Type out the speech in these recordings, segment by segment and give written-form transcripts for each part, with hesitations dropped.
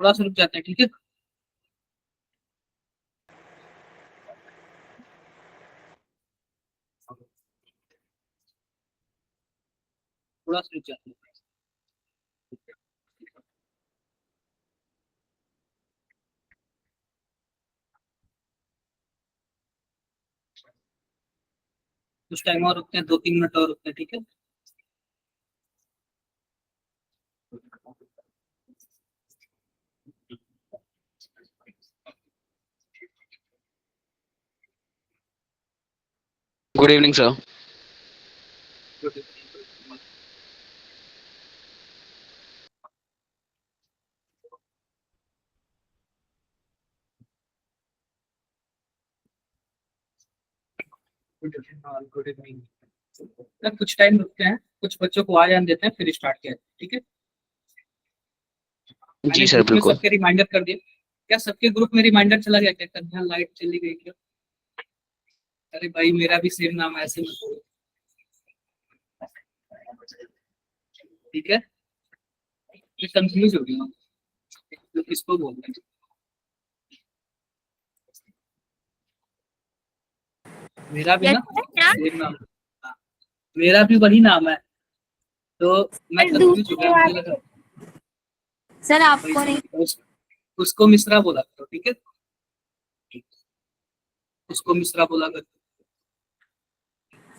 थोड़ा सा रुक जाते हैं, ठीक है। थोड़ा सा रुक जाते हैं। कुछ टाइम और रुकते हैं, 2-3 मिनट और रुकते हैं, ठीक है। Good evening sir. Good evening. कुछ टाइम रुकते हैं, कुछ बच्चों को आ जाने देते हैं, फिर स्टार्ट किया, ठीक है। मैंने जी सर ग्रुप में बिल्कुल। सबके रिमाइंडर कर दिया। क्या सबके ग्रुप में रिमाइंडर चला गया क्या? कन्या लाइट चली गई क्या? अरे भाई मेरा भी सेम नाम है, ऐसे मत बोलो, ठीक है। मैं कंफ्यूज हो गया हूँ, तो किसको बोलते हैं। मेरा भी ना सेम नाम है। हाँ, मेरा भी वही नाम है, तो मैं कंफ्यूज हो गया, मुझे लगा सर वही आपको नहीं। समझ गया। उसको मिश्रा बोला करो, ठीक है। उसको मिश्रा बोला करो।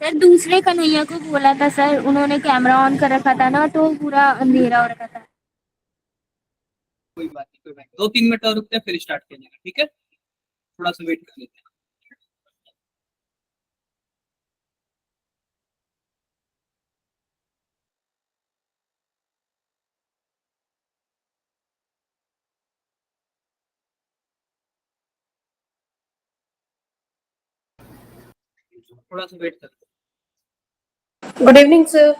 सर दूसरे कन्हैया को बोला था सर, उन्होंने कैमरा ऑन कर रखा था ना, तो पूरा अंधेरा हो रखा था। कोई बात नहीं, कोई बात नहीं। 2-3 मिनट और रुकते हैं, फिर स्टार्ट किया जाएगा, ठीक है। थोड़ा सा वेट कर लेते हैं। थोड़ा सा वेट कर। Good evening sir.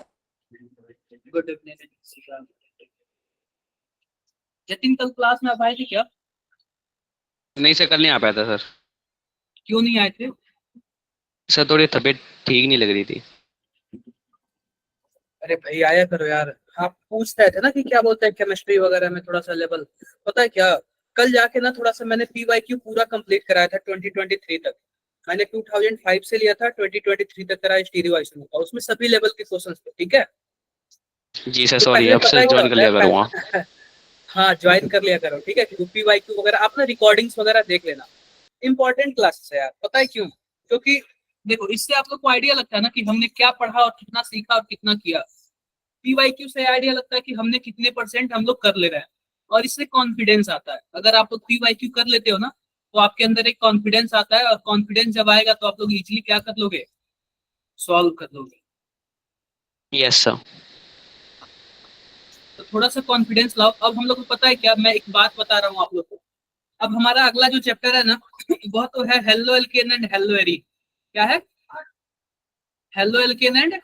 Good evening. Jatin कल क्लास में आप आए थे क्या? नहीं सर, कल नहीं आ पाया था सर। क्यों नहीं आए थे? सर थोड़ी तबीयत ठीक नहीं लग रही थी। अरे भाई आया करो यार। आप पूछ रहे थे ना कि क्या बोलते हैं केमिस्ट्री वगैरह में थोड़ा सा लेवल। पता है क्या, कल जाके ना थोड़ा सा मैंने PYQ पूरा कंप्लीट कराया था 2023 तक। मैंने 2005 से लिया था, 2023 तक कराया स्टीरियो आइसोटोप का, उसमें सभी लेवल के क्वेश्चंस थे, ठीक है। जी सर तो सॉरी, पहले अब पता से है क्या ज्वाइन कर होता है लिया करूँगा। हाँ ज्वाइन कर लिया करो, ठीक है। PYQ वगैरह आप ना रिकॉर्डिंग्स वगैरह देख लेना। इंपॉर्टेंट क्लासेस है यार, पता है क्यों? क्योंकि देखो, इससे आप लोग को आइडिया लगता है ना कि हमने क्या पढ़ा और कितना सीखा और कितना किया। PYQ से आइडिया लगता है कि हमने कितने परसेंट हम लोग कर ले रहे हैं, और इससे कॉन्फिडेंस आता है। अगर आप लोग PYQ कर लेते हो ना, तो आपके अंदर एक कॉन्फिडेंस आता है, और कॉन्फिडेंस जब आएगा तो आप लोग इजीली क्या कर लोगे, सॉल्व कर लोगे। Yes sir. तो थोड़ा सा कॉन्फिडेंस लाओ। अब हम लोग को पता है क्या, मैं एक बात बता रहा हूँ आप लोग को। अब हमारा अगला जो चैप्टर है ना वह तो है halo alkane and hello arene. क्या है? Halo alkane and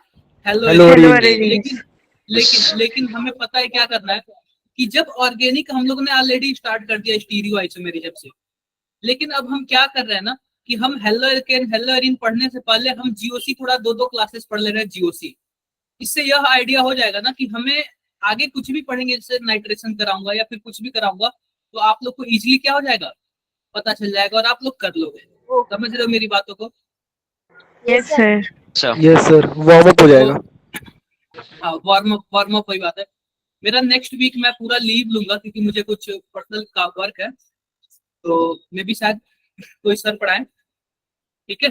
hello hello arene. Arene. लेकिन लेकिन लेकिन हमें पता है क्या करना है, कि जब ऑर्गेनिक हम लोग ने ऑलरेडी स्टार्ट कर दिया स्टीरियो आइसोमेरिज्म से, लेकिन अब हम क्या कर रहे हैं ना, कि हम हेलो एल्केन हेलो एरीन पढ़ने से पहले हम GOC पूरा 2-2 क्लासेस पढ़ ले रहे हैं, GOC। इससे यह आइडिया हो जाएगा ना कि हमें आगे कुछ भी पढ़ेंगे, जैसे नाइट्रेशन कराऊंगा या फिर कुछ भी कराऊंगा, तो आप लोग को इजीली क्या हो जाएगा, पता चल जाएगा, और आप लोग कर लोगे। समझ रहे हो मेरी बातों को? Yes sir. Sir yes sir, warm up हो तो जाएगा। हाँ, वार्म अप वही बात है। मेरा नेक्स्ट वीक मैं पूरा लीव लूंगा, क्योंकि मुझे कुछ पर्सनल का वर्क है, तो मे भी शायद कोई सर पढ़ाए, ठीक है।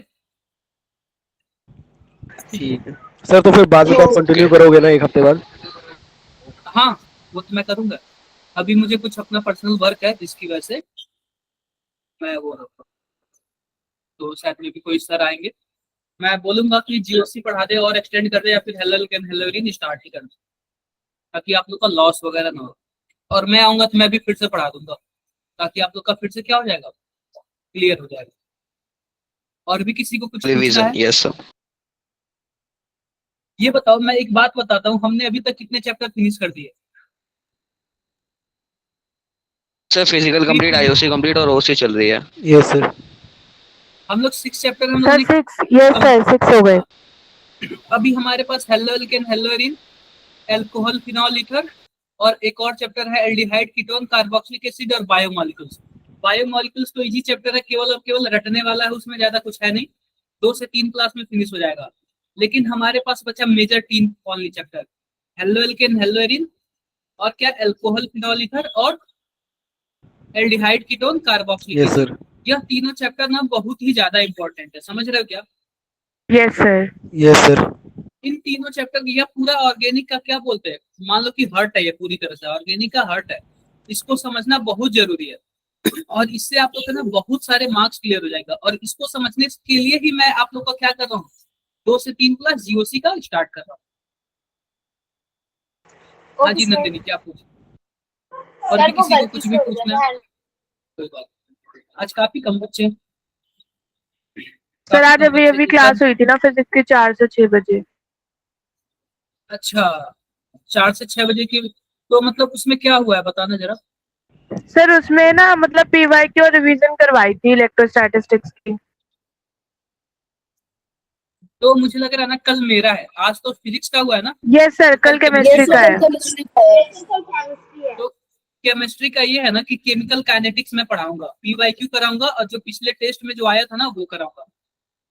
ठीक है सर, तो फिर बाद में तो आप ओके। कंटिन्यू करोगे ना एक हफ्ते बाद? हाँ, वो तो मैं करूंगा। अभी मुझे कुछ अपना पर्सनल वर्क है, जिसकी वजह से मैं वो रखता हूँ। तो शायद में भी कोई सर आएंगे, मैं बोलूंगा कि GOC पढ़ा दे और एक्सटेंड कर दे, या फिर हेलो कैन हेलोरिन स्टार्ट ही कर दे, ताकि आप लोग का लॉस वगैरह ना हो। और मैं आऊंगा तो मैं भी फिर से पढ़ा दूंगा, ताकि आप लोग का फिर से क्या हो जाएगा, क्लियर हो जाएगा। और भी किसी को कुछ पूछना रिवीजन है? Yes sir. ये बताओ, मैं एक बात बताता हूँ, हमने अभी तक कितने चैप्टर फिनिश कर दिए? सर फिजिकल अभी कंप्लीट, IOC कंप्लीट और OC चल रही है। Yes sir. हम लोग 6 चैप्टर हम लोगों सर ने 6, यस सर 6 हो गए। अभी हमारे पास haloalkane haloarene, alcohol phenol ether, और एक और चैप्टर है एल्डिहाइड, कीटोन, कार्बोक्सिलिक एसिड और बायोमोलिक्यूल्स। बायोमोलिक्यूल्स तो इजी चैप्टर है, केवल और केवल रटने वाला है, उसमें ज्यादा कुछ है नहीं, 2 से 3 क्लास में फिनिश हो जाएगा। लेकिन हमारे पास बचा major 3 only chapter, haloalkane, haloarene, और क्या अल्कोहल, फिनोल ईथर, और aldehyde, ketone, carboxylic yes acid. Sir. यह तीनों चैप्टर ना बहुत ही ज्यादा इंपॉर्टेंट है, समझ रहे हो क्या? Yes sir. Yes sir. इन तीनों चैप्टर, यह पूरा ऑर्गेनिक का क्या बोलते हैं, मान लो कि हर्ट है, ये पूरी तरह से ऑर्गेनिक का हर्ट है, इसको समझना बहुत जरूरी है। और इससे आप लोग का ना बहुत सारे मार्क्स क्लियर हो जाएगा। और इसको समझने के लिए ही मैं आप लोग का क्या कर रहा हूँ, 2 से 3 क्लास जीओसी का स्टार्ट कर रहा हूँ। हाँ जी नंदिनी, क्या पूछ, और भी किसी को कुछ भी पूछना है? कोई बात नहीं। आज काफी कम बच्चे हैं। सर काफी आज कम अभी बच्चे अभी हैं। क्लास हुई थी ना फिजिक्स की 4 से 6 बजे। अच्छा, 4 से 6 बजे की, तो मतलब उसमें क्या हुआ है बताना जरा। सर उसमें ना मतलब पीवाई की और रिवीजन करवाई थी इलेक्ट्रोस्टैटिस्टिक्स की। तो मुझे लग रहा है ना कल मेरा है, आज तो फिजिक्स का हुआ है ना। यस सर, कल केमिस्ट्री का है। तो केमिस्ट्री का ये है ना कि केमिकल काइनेटिक्स में पढ़ाऊंगा, पीवाईक्यू कराऊंगा, और जो पिछले टेस्ट में जो आया था ना वो कराऊंगा।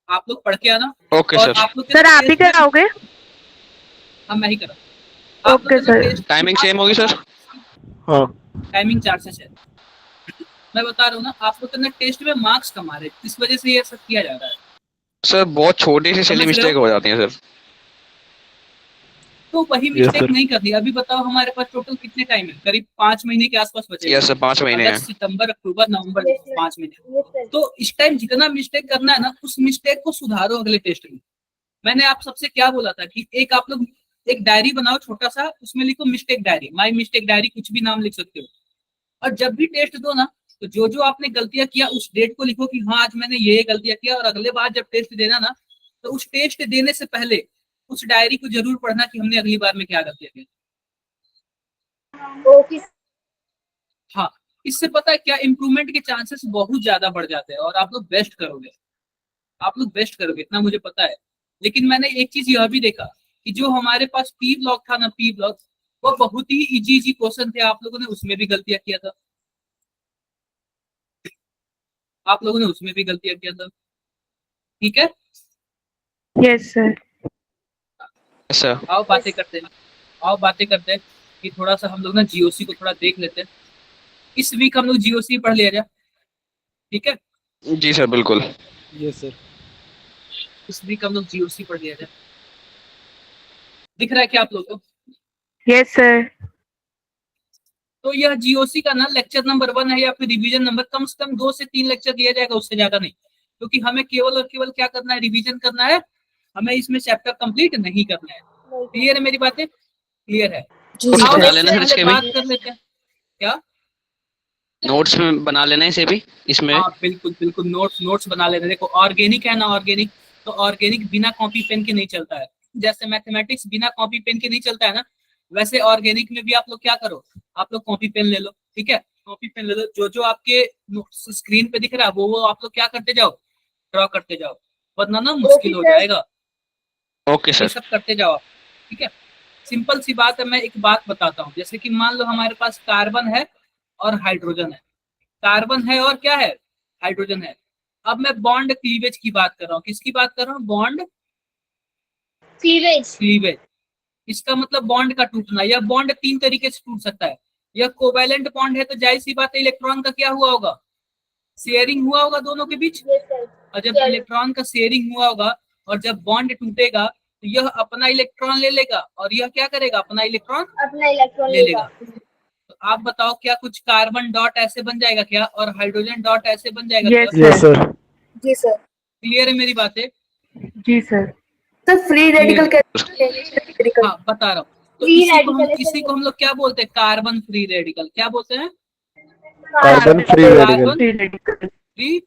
आप लोग पढ़ के आना। ओके और सर। आप लोग के सर ना आप ही टेस्ट में, कराओगे? हाँ मैं ही करा। आप लोग ओके के ना सर। टेस्ट टाइमिंग सेम होगी सर? हाँ टाइमिंग 4 से 6। मैं बता रहा हूँ ना, आप लोग के ना टेस्ट में मार्क्स कमा रहे, इस वजह से ये सब किया जा रहा है। सर बहुत छोटी सी सिली समझ रहे हो? मिस्टेक हो जाती है सर। तो वही यस मिस्टेक सर। नहीं करनी। अभी बताओ हमारे पास टोटल कितने टाइम है, करीब 5 महीने के आसपास बचे हुए यस हैं। सर, 5 महीने अगस्त, हैं। सितंबर, अक्टूबर, नवंबर, 5 महीने। तो इस टाइम जितना मिस्टेक करना है ना, उस मिस्टेक को सुधारो अगले टेस्ट में। मैंने आप सबसे क्या बोला था कि एक आप लोग एक डायरी बनाओ छोटा सा, उसमें लिखो mistake diary, my mistake diary, कुछ भी नाम लिख सकते हो। और जब भी टेस्ट दो ना, तो जो जो आपने गलतियां किया उस डेट को लिखो कि हाँ आज मैंने ये गलतियां किया। और अगले बार जब टेस्ट देना ना, तो उस टेस्ट देने से पहले उस डायरी को जरूर पढ़ना कि हमने अगली बार में क्या गलतियां की। हाँ, इससे पता है क्या, इंप्रूवमेंट के चांसेस बहुत ज्यादा बढ़ जाते हैं और आप लोग बेस्ट करोगे। आप लोग बेस्ट करोगे, इतना मुझे पता है। लेकिन मैंने एक चीज यह भी देखा कि जो हमारे पास पी ब्लॉक था ना, पी ब्लॉक, वो बहुत ही इजी इजी क्वेश्चन थे, आप लोगों ने उसमें भी गलतियां किया था। आप लोगों ने उसमें भी गलतियां किया था, ठीक है। Yes sir. Yes sir. आओ बातें करते हैं, आओ बातें करते हैं कि थोड़ा सा हम लोग ना जीओसी को थोड़ा देख लेते हैं। इस वीक हम लोग जीओसी पढ़ लिया जाए, ठीक है। जी सर बिल्कुल। Yes sir. इस वीक हम लोग जीओसी पढ़ लिया जाए। दिख रहा है क्या आप लोग को? Yes sir. तो यह जीओसी का ना लेक्चर नंबर 1 है, या फिर रिवीजन नंबर, कम से कम 2 से 3 लेक्चर दिया जाएगा, उससे ज्यादा नहीं। क्योंकि हमें केवल और केवल क्या करना है, रिवीजन करना है। हमें इसमें चैप्टर कंप्लीट नहीं करना है। क्लियर है मेरी बातें? क्लियर है। नोट्स आओ बना सबसे लेना सर पहले इसके भी। बात कर लेते हैं। क्या? नोट्स में बना लेना इसे भी इसमें। हाँ बिल्कुल बिल्कुल, नोट्स नोट्स बना लेते हैं। देखो ऑर्गेनिक है ना, ऑर्गेनिक, तो ऑर्गेनिक बिना कॉपी पेन के नहीं चलता है। जैसे मैथमेटिक्स बिना कॉपी पेन के नहीं चलता है ना, वैसे ऑर्गेनिक में भी आप लोग क्या करो, आप लोग कॉपी पेन ले लो, ठीक है। कॉपी पेन ले लो, जो जो आपके स्क्रीन पे दिख रहा है वो आप लोग क्या करते जाओ, ड्रॉ करते जाओ, वरना ना मुश्किल हो जाएगा। ओके ये सर। सब करते जाओ आप, ठीक है। सिंपल सी बात है, मैं एक बात बताता हूँ। जैसे कि मान लो हमारे पास कार्बन है और हाइड्रोजन है, कार्बन है और क्या है, हाइड्रोजन है। अब मैं बॉन्ड क्लीवेज की बात कर रहा हूँ, किसकी बात कर रहा हूँ, बॉन्ड क्लीवेज। इसका मतलब बॉन्ड का टूटना। यह बॉन्ड 3 तरीके से टूट सकता है। यह कोवैलेंट बॉन्ड है, तो जाहिर सी बात है इलेक्ट्रॉन का क्या हुआ होगा, शेयरिंग हुआ होगा दोनों के बीच। और जब इलेक्ट्रॉन का शेयरिंग हुआ होगा और जब बॉन्ड टूटेगा, तो यह अपना इलेक्ट्रॉन ले लेगा और यह क्या करेगा, अपना इलेक्ट्रॉन ले लेगा। तो आप बताओ क्या कुछ कार्बन डॉट ऐसे बन जाएगा क्या, और हाइड्रोजन डॉट ऐसे बन जाएगा क्या? Yes yes sir. Sir. Clear है मेरी बातें? जी सर। फ्री रेडिकल हाँ बता रहा हूँ। तो फ्री इसी को हम लोग क्या बोलते हैं, कार्बन फ्री रेडिकल। क्या बोलते हैं? Carbon free radical. Carbon free radical. Free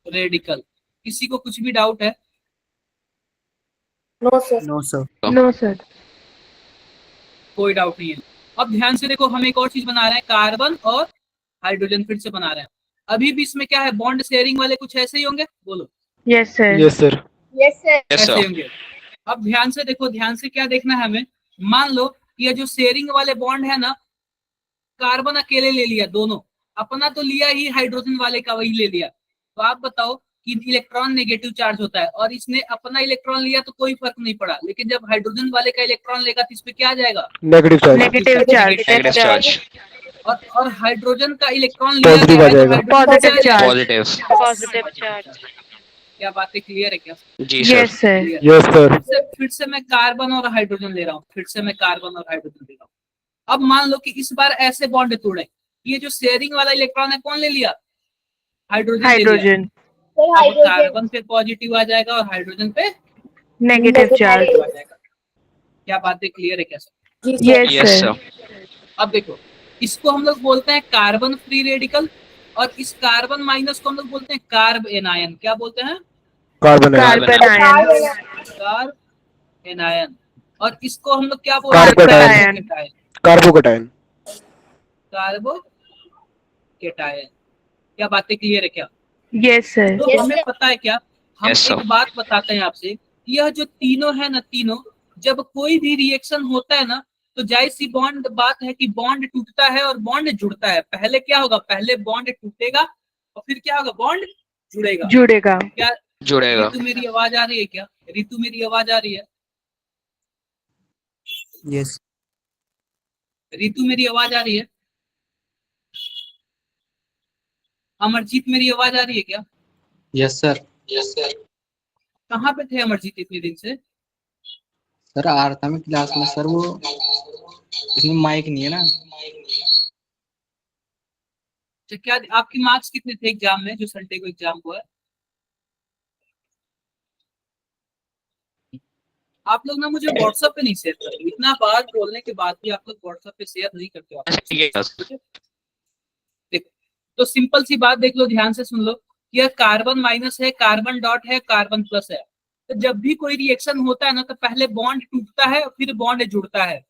radical. किसी को कुछ भी डाउट है? No sir. No sir. No sir. कोई डाउट नहीं है। अब ध्यान से देखो, हम एक और चीज बना रहे हैं, कार्बन और हाइड्रोजन फिर से बना रहे हैं। अभी भी इसमें क्या है, बॉन्ड शेयरिंग वाले कुछ ऐसे ही होंगे, बोलो yes sir. Yes sir. Yes sir. Yes ऐसे सर। होंगे। अब ध्यान से देखो, ध्यान से क्या देखना है हमें, मान लो ये जो शेयरिंग वाले बॉन्ड है ना, कार्बन अकेले ले लिया, दोनों अपना तो लिया ही, हाइड्रोजन वाले का वही ले लिया। तो आप बताओ कि इलेक्ट्रॉन नेगेटिव चार्ज होता है और इसने अपना इलेक्ट्रॉन लिया तो कोई फर्क नहीं पड़ा, लेकिन जब हाइड्रोजन वाले का इलेक्ट्रॉन लेगा तो इस पे क्या आ जाएगा? Negative charge. Negative charge. Negative charge. और हाइड्रोजन का इलेक्ट्रॉन लिया पॉजिटिव गया आ है तो जाएगा। हाइड्रोजन पॉजिटिव से आ जाएगा। चार्ज। पॉजिटिव। Positive charge. क्या बातें क्लियर है क्या? जी sir. Yes sir. Clear। Yes sir. फिर से मैं कार्बन और हाइड्रोजन ले रहा हूँ, फिर से मैं कार्बन और हाइड्रोजन ले रहा हूँ। अब मान लो कि इस बार ऐसे बॉन्ड तोड़े, ये जो शेयरिंग वाला इलेक्ट्रॉन है कौन ले लिया? हाइड्रोजन ले लिया। हाइड्रोजन। अब कार्बन पे पॉजिटिव आ जाएगा और हाइड्रोजन पे नेगेटिव चार्ज। नेगेटिव आ जाएगा। क्या बातें क्लियर है कैसे? Yes yes sir. सर। अब देखो, इसको हम लोग बोलते हैं कार्बन फ्री रेडिकल, और इस कार्बन माइनस को हम लोग बोलते हैं कार्ब एनायन। क्या बोलते हैं? कार्बन है। Carbon ion. Carb anion. और इसको हम लोग क्या बोलते हैं? कार्बोकैटायन। कार्बोकैटायन। कार्बोकैटायन। कार्बोकैटायन। क्या बातें क्लियर है क्या? Yes sir. तो हमें पता है क्या, हम Yes, sir. एक बात बताते हैं आपसे, यह जो तीनों है ना, तीनों जब कोई भी रिएक्शन होता है ना, तो जाहिर सी बॉन्ड बात है कि बॉन्ड टूटता है और बॉन्ड जुड़ता है। पहले क्या होगा? पहले बॉन्ड टूटेगा और फिर क्या होगा? बॉन्ड जुड़ेगा। जुड़ेगा। क्या जुड़ेगा। रितु मेरी आवाज आ रही है क्या? रितु मेरी आवाज आ रही है? यस रितु मेरी आवाज आ रही है? अमरजीत मेरी आवाज आ रही है क्या? Yes sir. कहाँ पे थे अमरजीत इतने दिन से? सर आ रहा था मैं क्लास में सर, वो इसमें माइक नहीं है ना। अच्छा, क्या आपके मार्क्स कितने थे एग्जाम में, जो संडे को एग्जाम हुआ है? आप लोग ना मुझे व्हाट्सएप पे नहीं शेयर कर रहे, इतना बार बोलने के बाद भी आप लोग व्हाट्सएप पे शेयर नहीं करते हो। Yes. ठीक है? देखो, तो सिंपल सी बात देख लो, ध्यान से सुन लो। यह कार्बन माइनस है, कार्बन डॉट है, कार्बन प्लस है। तो जब भी कोई रिएक्शन होता है ना, तो पहले बॉन्ड टूटता है और फिर बॉन्ड जुड़ता है।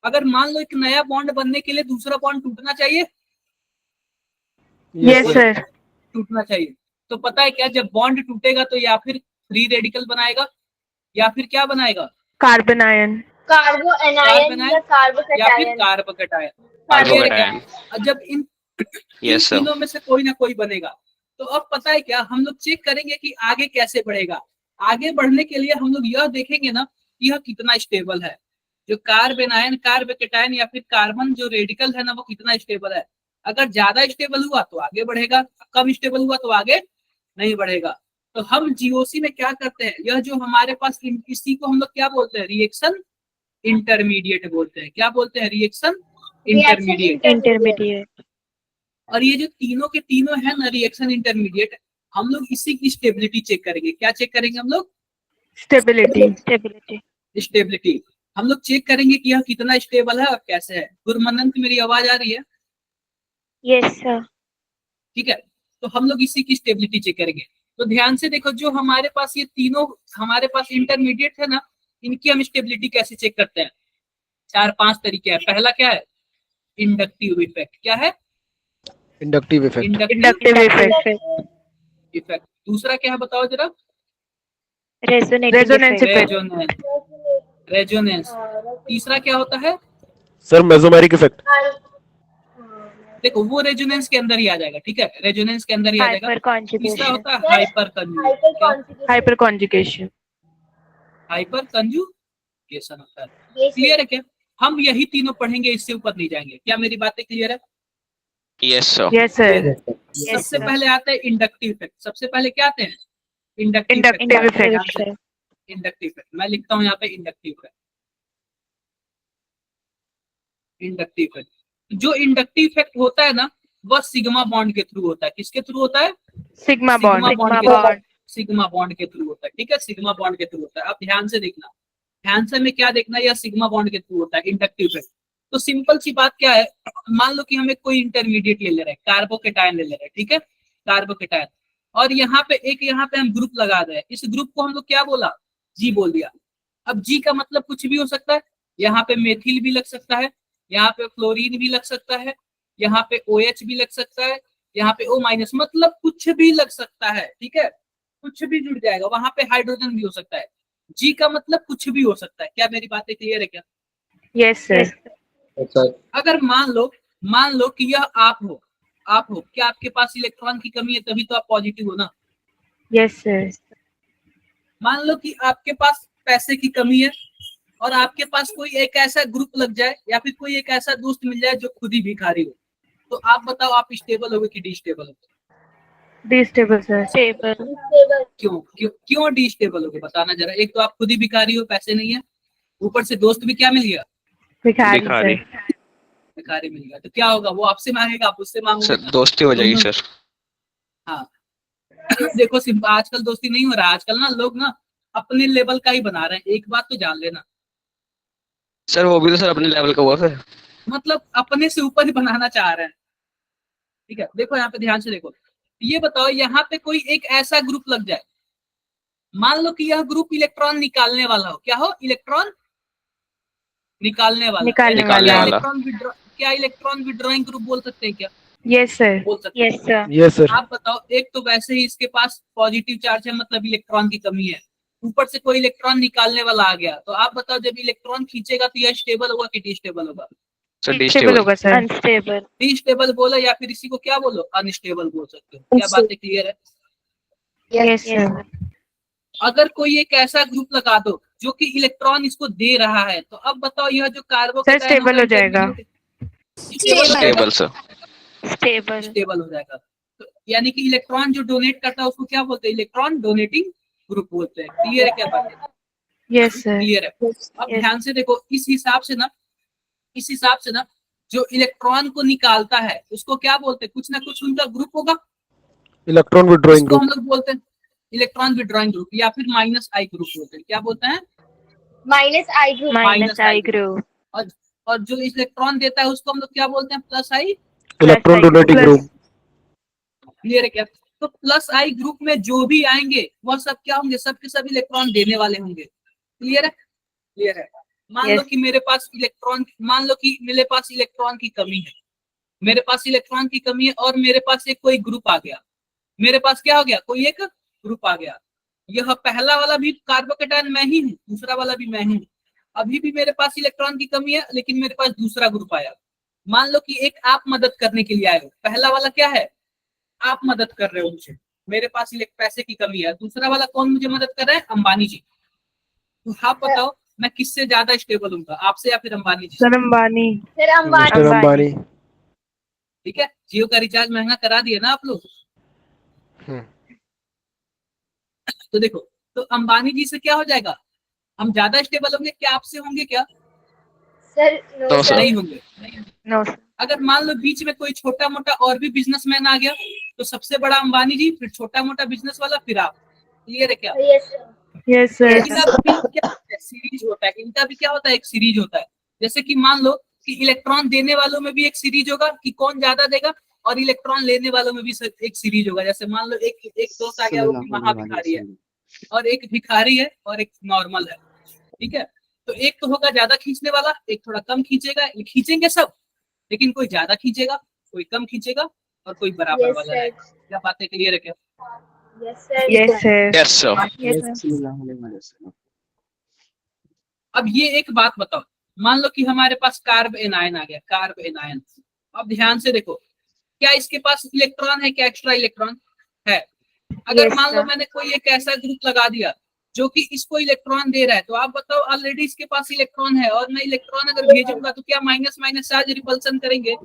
अगर मान लो एक नया बॉन्ड बनने के लिए दूसरा बॉन्ड टूटना चाहिए, यस सर। टूटना चाहिए। तो पता है क्या, जब बॉन्ड टूटेगा तो या फिर फ्री रेडिकल बनाएगा या फिर क्या बनाएगा? Carbanion. Carbo carbon anion या या फिर कार्बोकैटायन। कार्बोकैटायन। कार्बोकैटायन। और जब इन Yes, sir. तीनों में से कोई ना कोई बनेगा, तो अब पता है क्या, हम लोग चेक करेंगे कि आगे कैसे बढ़ेगा। आगे बढ़ने के लिए हम लोग यह देखेंगे ना कि यह कितना स्टेबल है। जो कार्बेनायन, कार्बोकैटायन या फिर कार्बन जो रेडिकल है ना, वो कितना स्टेबल है। अगर ज्यादा स्टेबल हुआ तो आगे बढ़ेगा, कम स्टेबल हुआ तो आगे नहीं बढ़ेगा। तो हम जीओसी में क्या करते हैं, यह जो हमारे पास इसी को हम लोग क्या बोलते हैं? रिएक्शन इंटरमीडिएट बोलते हैं। क्या बोलते हैं? Reaction intermediate. इंटरमीडिएट। और ये जो तीनों के तीनों है ना रिएक्शन इंटरमीडिएट, हम लोग इसी की स्टेबिलिटी चेक करेंगे। क्या चेक करेंगे हम लोग? स्टेबिलिटी। स्टेबिलिटी। हम लोग चेक करेंगे कि यह कितना स्टेबल है और कैसे है। गुरमनंत मेरी आवाज आ रही है? यस सर। ठीक है, तो हम लोग इसी की स्टेबिलिटी चेक करेंगे। तो ध्यान से देखो, जो हमारे पास ये तीनों हमारे पास इंटरमीडिएट है ना, इनकी हम स्टेबिलिटी कैसे चेक करते हैं? 4-5 तरीके हैं। पहला क्या है? Inductive effect. क्या है? Inductive effect. Inductive effect. Effect. दूसरा क्या है बताओ जरा? Resonance effect. रेजोनेंस। तीसरा क्या होता है? Sir mesomeric effect. देखो, वो रेजोनेंस के अंदर ही आ जाएगा। ठीक है, रेजोनेंस के अंदर ही आ जाएगा। तीसरा होता है hyper conjugation. Hyper conjugation. Hyper conjugation होता है। क्लियर है क्या? हम यही तीनों पढ़ेंगे, इससे ऊपर नहीं जाएंगे। क्या मेरी बातें क्लियर है? Yes, sir. Yes sir. सबसे पहले आते हैं इंडक्टिव इफेक्ट। सबसे पहले क्या आते हैं? Inductive inductive effect. Effect. Inductive effect मैं लिखता हूँ यहाँ पे, इंडक्टिव इफेक्ट। इंडक्टिव इफेक्ट, जो इंडक्टिव इफेक्ट होता है ना, वह सिग्मा बॉन्ड के थ्रू होता है। किसके थ्रू होता है? Sigma bond. सिग्मा बॉन्ड के थ्रू होता है। ठीक है, सिग्मा बॉन्ड के थ्रू होता है। अब ध्यान से देखना, ध्यान से हमें क्या देखना है, यह सिग्मा बॉन्ड के थ्रू होता है इंडक्टिव इफेक्ट। तो सिंपल सी बात क्या है, मान लो कि हमें कोई इंटरमीडिएट ले रहे हैं, कार्बोकैटायन ले रहे हैं। ठीक है, कार्बोकैटायन, और यहाँ पे हम ग्रुप लगा रहे हैं। इस ग्रुप को हम लोग क्या बोला? जी बोल दिया। अब जी का मतलब कुछ भी हो सकता है। यहाँ पे मेथिल भी लग सकता है, यहाँ पे फ्लोरीन भी लग सकता है, यहाँ पे OH भी लग सकता है, यहाँ पे O-, मतलब कुछ भी लग सकता है। ठीक है, कुछ भी जुड़ जाएगा। वहां पे हाइड्रोजन भी हो सकता है। जी का मतलब कुछ भी हो सकता है। क्या मेरी बातें क्लियर है क्या? Yes, sir. अगर मान लो कि यह आप हो, क्या आपके पास इलेक्ट्रॉन की कमी है तभी तो आप पॉजिटिव हो ना। Yes, sir. मान लो कि आपके पास पैसे की कमी है और आपके पास कोई एक ऐसा ग्रुप लग जाए या फिर कोई एक ऐसा दोस्त मिल जाए जो खुद ही भिखारी हो, तो आप बताओ आप स्टेबल होगे कि डिस्टेबल होगे? Destable, sir. क्यों डिस्टेबल होगे बताना जरा। एक तो आप खुद ही भिखारी हो, पैसे नहीं है, ऊपर से दोस्त भी क्या मिल गया, Bhikhari, sir. भिखारी मिल गया, तो क्या होगा, वो आपसे मांगेगा, आप उससे सर मांगोगे। दोस्ती हो जाएगी दोनों- सर। हाँ देखो सिर्फ आजकल दोस्ती नहीं हो रहा है, आजकल ना लोग ना अपने लेवल का ही बना रहे हैं। एक बात तो जान लेना, सर वो भी तो सर अपने लेवल का हुआ फिर। मतलब अपने से ऊपर ही बनाना चाह रहे हैं। ठीक है, देखो यहाँ पे ध्यान से देखो, ये बताओ यहाँ पे कोई एक ऐसा ग्रुप लग जाए, मान लो कि यह ग्रुप इलेक्ट्रॉन निकालने वाला हो। क्या हो, इलेक्ट्रॉन निकालने वाला। निकालने वाला। क्या इलेक्ट्रॉन विड्रॉइंग ग्रुप बोल सकते हैं क्या? Yes, sir. बोल सकते हैं। sir. Yes, sir. आप बताओ, एक तो वैसे ही इसके पास पॉजिटिव चार्ज है, मतलब इलेक्ट्रॉन की कमी है, ऊपर से कोई इलेक्ट्रॉन निकालने वाला आ गया, तो आप बताओ जब इलेक्ट्रॉन खींचेगा तो यह स्टेबल होगा कि डिस्टेबल होगा? Sir Stable डिस्टेबल। होगा, sir. Unstable. डिस्टेबल बोलो या फिर इसी को क्या बोलो, अनस्टेबल बोल सकते हो। क्या बातें क्लियर है? Yes, sir. अगर कोई एक ऐसा ग्रुप लगा दो जो कि इलेक्ट्रॉन इसको दे रहा है, तो अब बताओ यह जो कार्बोकेटायन Sir, stable हो जाएगा। Stable sir. Stable. स्टेबल हो जाएगा। तो यानी कि इलेक्ट्रॉन जो डोनेट करता है उसको क्या बोलते हैं, इलेक्ट्रॉन डोनेटिंग ग्रुप बोलते हैं। क्लियर है क्या बात है? Yes, sir. क्लियर है। अब Yes. ध्यान से देखो, इस हिसाब से ना जो इलेक्ट्रॉन को निकालता है उसको क्या बोलते हैं, कुछ ना कुछ उनका ग्रुप होगा, Electron withdrawing इसको हम group. लोग बोलते हैं इलेक्ट्रॉन विड्रॉइंग ग्रुप या फिर माइनस आई ग्रुप बोलते हैं। क्या बोलते हैं? Minus I group. Minus I group. और जो इलेक्ट्रॉन देता है उसको हम लोग क्या बोलते हैं, plus I. Electron Plus I donating plus- group. Clear है क्या? तो प्लस आई ग्रुप में जो भी आएंगे वह सब क्या होंगे, सब के सब इलेक्ट्रॉन देने वाले होंगे। क्लियर है? क्लियर है। मान लो Yes. कि मेरे पास इलेक्ट्रॉन की कमी है, और मेरे पास एक कोई ग्रुप आ गया, मेरे पास क्या हो गया, कोई एक ग्रुप आ गया। यह पहला वाला भी कार्बोकेटायन मैं ही हूँ, दूसरा वाला भी मैं हूँ। अभी भी मेरे पास इलेक्ट्रॉन की कमी है, लेकिन मेरे पास दूसरा ग्रुप आया। मान लो कि एक आप मदद करने के लिए आए हो, पहला वाला क्या है, आप मदद कर रहे हो मुझे, मेरे पास पैसे की कमी है। दूसरा वाला कौन मुझे मदद कर रहा है, अंबानी जी। तो आप बताओ मैं किससे ज्यादा स्टेबल हूँ, आपसे या फिर अंबानी जी से? Sir Ambani. फिर अंबानी। Mr. Ambani. ठीक है, जियो का रिचार्ज महंगा करा दिया ना आप लोग। तो देखो, तो अंबानी जी से क्या हो जाएगा, हम ज्यादा स्टेबल होंगे क्या, आपसे होंगे क्या? सर तो सर। नहीं होंगे। No, sir. अगर मान लो बीच में कोई छोटा मोटा और भी बिजनेसमैन आ गया, तो सबसे बड़ा अंबानी जी, फिर छोटा मोटा बिजनेस वाला, फिर आप। क्लियर है क्या? Yes, sir. इनका भी क्या सीरीज होता है, इनका भी क्या होता है, एक सीरीज होता है। जैसे कि मान लो कि इलेक्ट्रॉन देने वालों में भी एक सीरीज होगा कि कौन ज्यादा देगा, और इलेक्ट्रॉन लेने वालों में भी एक सीरीज होगा। जैसे मान लो एक दोस्त आ गया, वो भी महाभिखारी है, और एक भिखारी है, और एक नॉर्मल है। ठीक है, तो एक तो होगा ज्यादा खींचने वाला, एक थोड़ा कम खींचेगा, खींचेंगे सब, लेकिन कोई ज्यादा खींचेगा, कोई कम खींचेगा, और कोई बराबर Yes, वाला sir. रहेगा। क्या बातें क्लियर है क्या? Yes sir. Yes, sir. Yes sir. अब ये एक बात बताओ, मान लो कि हमारे पास कार्ब एनायन आ गया, कार्ब एनायन। अब ध्यान से देखो, क्या इसके पास इलेक्ट्रॉन है, क्या एक्स्ट्रा इलेक्ट्रॉन है? अगर Yes, मान लो sir. मैंने कोई एक ऐसा ग्रुप लगा दिया जो कि इसको इलेक्ट्रॉन दे रहा है, तो आप बताओ ऑलरेडी इसके पास इलेक्ट्रॉन है, और मैं इलेक्ट्रॉन अगर भेजूंगा तो क्या माइनस माइनस चार्ज रिपल्सन करेंगे?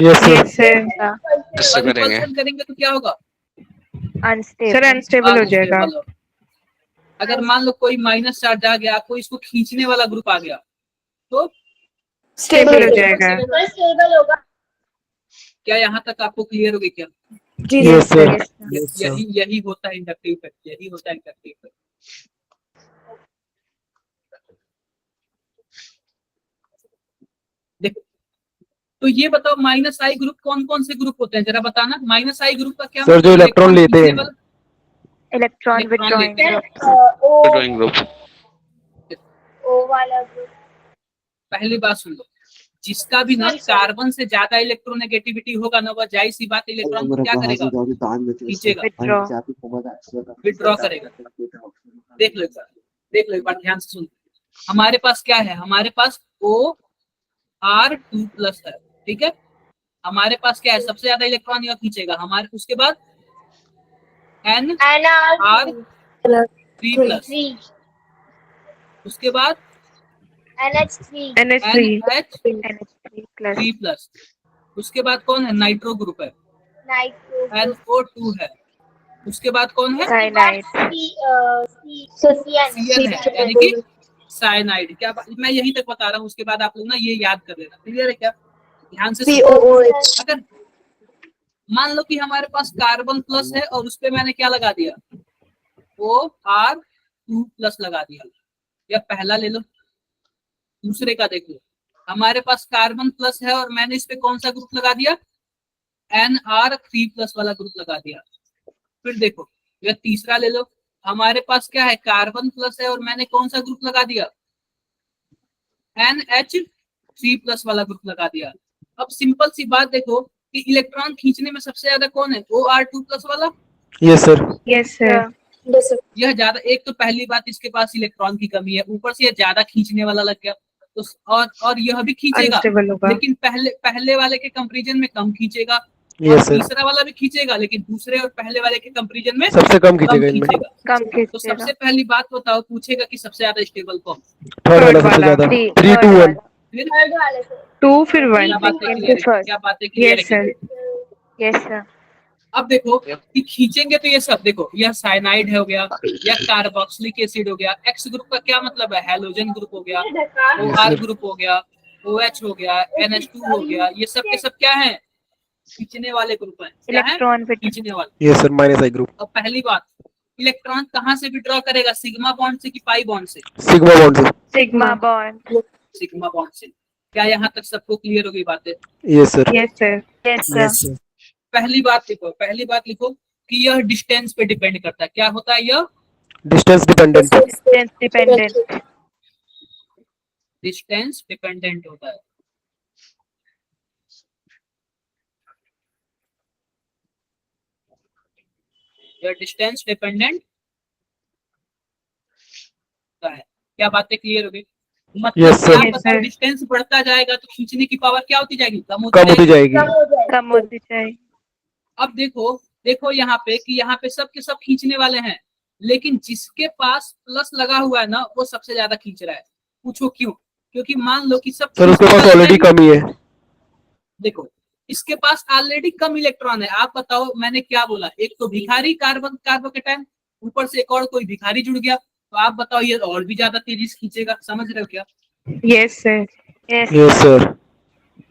Yes, sir. Yes, sir. Yes और सर करेंगे। रिपल्सन करेंगे तो क्या होगा, Unstable. Sir, unstable हो जाएगा. Unstable होगा। अगर मान लो कोई माइनस चार्ज आ गया, कोई इसको खींचने वाला ग्रुप आ गया, तो Stable हो जाएगा. स्टेबल होगा। क्या यहाँ तक आपको क्लियर हो गई क्या? Yes, sir. Yes, sir. यही होता है इंडक्टिव इफेक्ट, यही होता है इंडक्टिव इफेक्ट। देखो, तो ये बताओ माइनस आई ग्रुप कौन कौन से ग्रुप होते हैं, जरा बताना। माइनस आई ग्रुप का क्या सर, जो इलेक्ट्रॉन लेते हैं। खींचने वाला- Electron Electron withdrawing लेते हैं। group. ओ ड्राइंग ग्रुप। ओ वाला ग्रुप। पहली बात सुन लो, जिसका भी ना कार्बन से ज्यादा इलेक्ट्रोनेगेटिविटी होगा ना, वह जाहिर सी बात इलेक्ट्रॉन को क्या करेगा, खींचेगा, विड्रॉ करेगा। देख लो एक बार ध्यान से सुन। हमारे पास क्या है, हमारे पास O R2 प्लस है, ठीक है। हमारे पास क्या है, सबसे ज्यादा इलेक्ट्रॉन यह खींचेगा हमारे, उसके बाद NR3 प्लस, उसके बाद NH3 NH3 NH3 प्लस, उसके बाद कौन है, नाइट्रो ग्रुप है, NO2 है, उसके बाद कौन है, साइनाइड CN है, यानी कि साइनाइड। क्या मैं यहीं तक बता रहा हूँ, उसके बाद आप लोग ना ये याद कर लेना, क्लियर है क्या, ध्यान से सुनो। COOH अगर मान लो कि हमारे पास कार्बन प्लस है और उस पे मैंने क्या लगा दिया, OR2 प्लस लगा दिया, या पहला ले लो, दूसरे का देख लो, हमारे पास कार्बन प्लस है और मैंने इस पे कौन सा ग्रुप लगा दिया, NR3 प्लस वाला ग्रुप लगा दिया। फिर देखो या तीसरा ले लो, हमारे पास क्या है, कार्बन प्लस है और मैंने कौन सा ग्रुप लगा दिया, NH3 प्लस वाला ग्रुप लगा दिया। अब सिंपल सी बात देखो कि इलेक्ट्रॉन खींचने में सबसे ज्यादा कौन है, OR2 प्लस वाला। Yes sir. यस सर यह ज्यादा, एक तो पहली बात इसके पास इलेक्ट्रॉन की कमी है, ऊपर से यह ज्यादा खींचने वाला लग गया, तो और यह भी खींचेगा, अनस्टेबल होगा लेकिन पहले वाले के कंपैरिजन में कम खींचेगा, और यस सर। तीसरा वाला भी खींचेगा, लेकिन दूसरे और पहले वाले के कंपैरिजन में सबसे कम कम खींचेगा इनमें। खींचेगा। कम तो खींचेगा सबसे पहली बात बताओ, पूछेगा कि सबसे ज्यादा स्टेबल कौन, थर्ड वाला सबसे वाला ज्यादा। 3 थर्ड 2 1। वाला फिर 2 फिर 1 क्या बातें सेकंड क्लियर फिर है, फर्स्ट क्या बातें क्लियर यस है। सर यस सर अब देखो कि खींचेंगे तो ये सब देखो, यह साइनाइड हो गया, या कार्बोक्सिलिक एसिड हो गया, एक्स ग्रुप का क्या मतलब है, हैलोजन ग्रुप हो गया, OR ग्रुप हो गया, OH हो गया, NH2 हो गया, ये सब के सब क्या है, खींचने वाले ग्रुप हैं, क्या है, इलेक्ट्रॉन पे खींचने वाले। यस सर, माइनस आई ग्रुप। अब पहली बात, इलेक्ट्रॉन कहाँ से विड्रॉ करेगा, सिग्मा बॉन्ड से कि पाई बॉन्ड से, सिग्मा बॉन्ड से। सिग्मा बॉन्ड सिग्मा बॉन्ड से। क्या यहाँ तक सबको क्लियर हो गई बातें। Yes sir. Yes sir yes sir पहली बात लिखो कि यह डिस्टेंस पे डिपेंड करता है, क्या होता है, यह distance dependent. Distance dependent distance dependent होता है। यह डिस्टेंस डिपेंडेंट होता है। क्या बातें क्लियर हो गई, मतलब Yes, sir. क्या Yes, पता sir. डिस्टेंस बढ़ता जाएगा तो खींचने की पावर क्या होती जाएगी, कम कम होती जाएगी। जाएगी। कम होती जाएगी अब देखो यहाँ पे कि यहाँ पे सब के सब खींचने वाले हैं, लेकिन जिसके पास प्लस लगा हुआ है ना, वो सबसे ज्यादा खींच रहा है। पूछो क्यों, क्योंकि मान लो कि सब सर उसके खींचने पास वाले ऑलरेडी हैं। कम ही है। देखो इसके पास ऑलरेडी कम इलेक्ट्रॉन है, आप बताओ मैंने क्या बोला, एक तो भिखारी कार्बोकेटायन, ऊपर से एक और कोई भिखारी जुड़ गया, तो आप बताओ ये और भी ज्यादा तेजी से खींचेगा, समझ रहे हो क्या। Yes sir yes yes sir.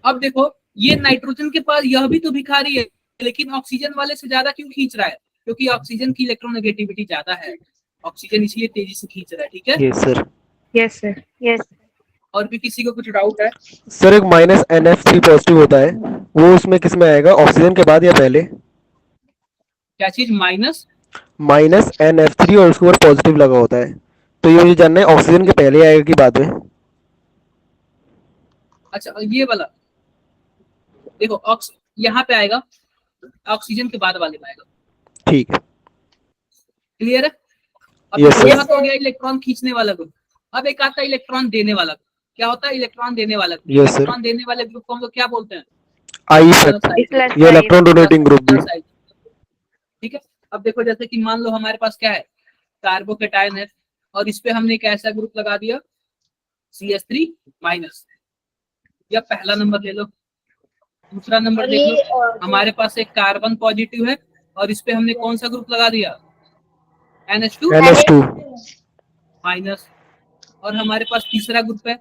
अब देखो ये नाइट्रोजन के पास यह भी तो भिखारी है, लेकिन ऑक्सीजन वाले से ज्यादा क्यों खींच रहा है, क्योंकि ऑक्सीजन की इलेक्ट्रोनेगेटिविटी ज्यादा है, ऑक्सीजन इसलिए तेजी से खींच रहा है, ठीक है। Yes sir. Yes sir yes और भी किसी को कुछ डाउट है, सर एक माइनस NF3 पॉजिटिव होता है, वो उसमें किस में आएगा, ऑक्सीजन के बाद या पहले। क्या चीज, माइनस NF3 और उसके ऊपर पॉजिटिव लगा होता है, तो ये मुझे जानना है ऑक्सीजन के पहले आएगा कि बाद में। अच्छा ये वाला देखो यहाँ पे आएगा, ऑक्सीजन के बाद वाले में आएगा, ठीक है। क्लियर है। अब Yes, sir. यह तो हो गया इलेक्ट्रॉन खींचने वाला ग्रुप। अब एक आता है इलेक्ट्रॉन देने वाला ग्रुप। क्या होता है, इलेक्ट्रॉन देने वाला ग्रुप। Yes, sir. इलेक्ट्रॉन देने वाले ग्रुप को हम लोग क्या बोलते हैं, आई इफेक्ट, प्लस ये इलेक्ट्रॉन डोनेटिंग ग्रुप भी। ठीक है। अब देखो जैसे कि मान लो हमारे पास क्या है, कार्बोकेटायन है, और इस पे हमने एक ऐसा ग्रुप लगा दिया CH3 माइनस, या पहला नंबर ले लो, दूसरा नंबर देख लो, हमारे पास एक कार्बन पॉजिटिव है और इस पे हमने कौन सा ग्रुप लगा दिया, NH2 माइनस, और हमारे पास तीसरा ग्रुप है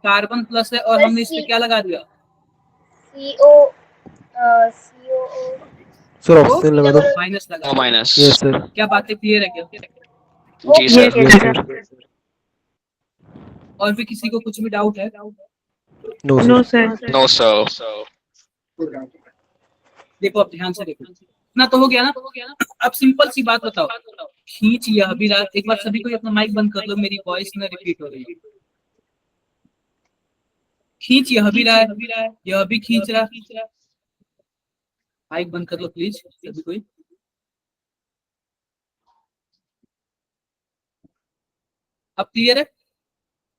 कार्बन प्लस है और हमने इस पे क्या लगा दिया, सर ऑक्सीजन लगा दो। माइनस लगा O दिया। minus. Yes sir. क्या बातें क्लियर है क्या, जी yes sir. Yes sir sir. और भी किसी को कुछ भी डाउट है, no no sir. Sir No sir. देखो अब ध्यान से देखो, इतना तो हो गया ना, अब सिंपल सी बात बताओ, खींच यह भी रहा, एक बार सभी को अपना माइक बंद कर लो, मेरी वॉइस ना रिपीट हो रही है। खींच यह भी रहा है, यह भी खींच रहा है, माइक बंद कर लो प्लीज सभी कोई। अब क्लियर है।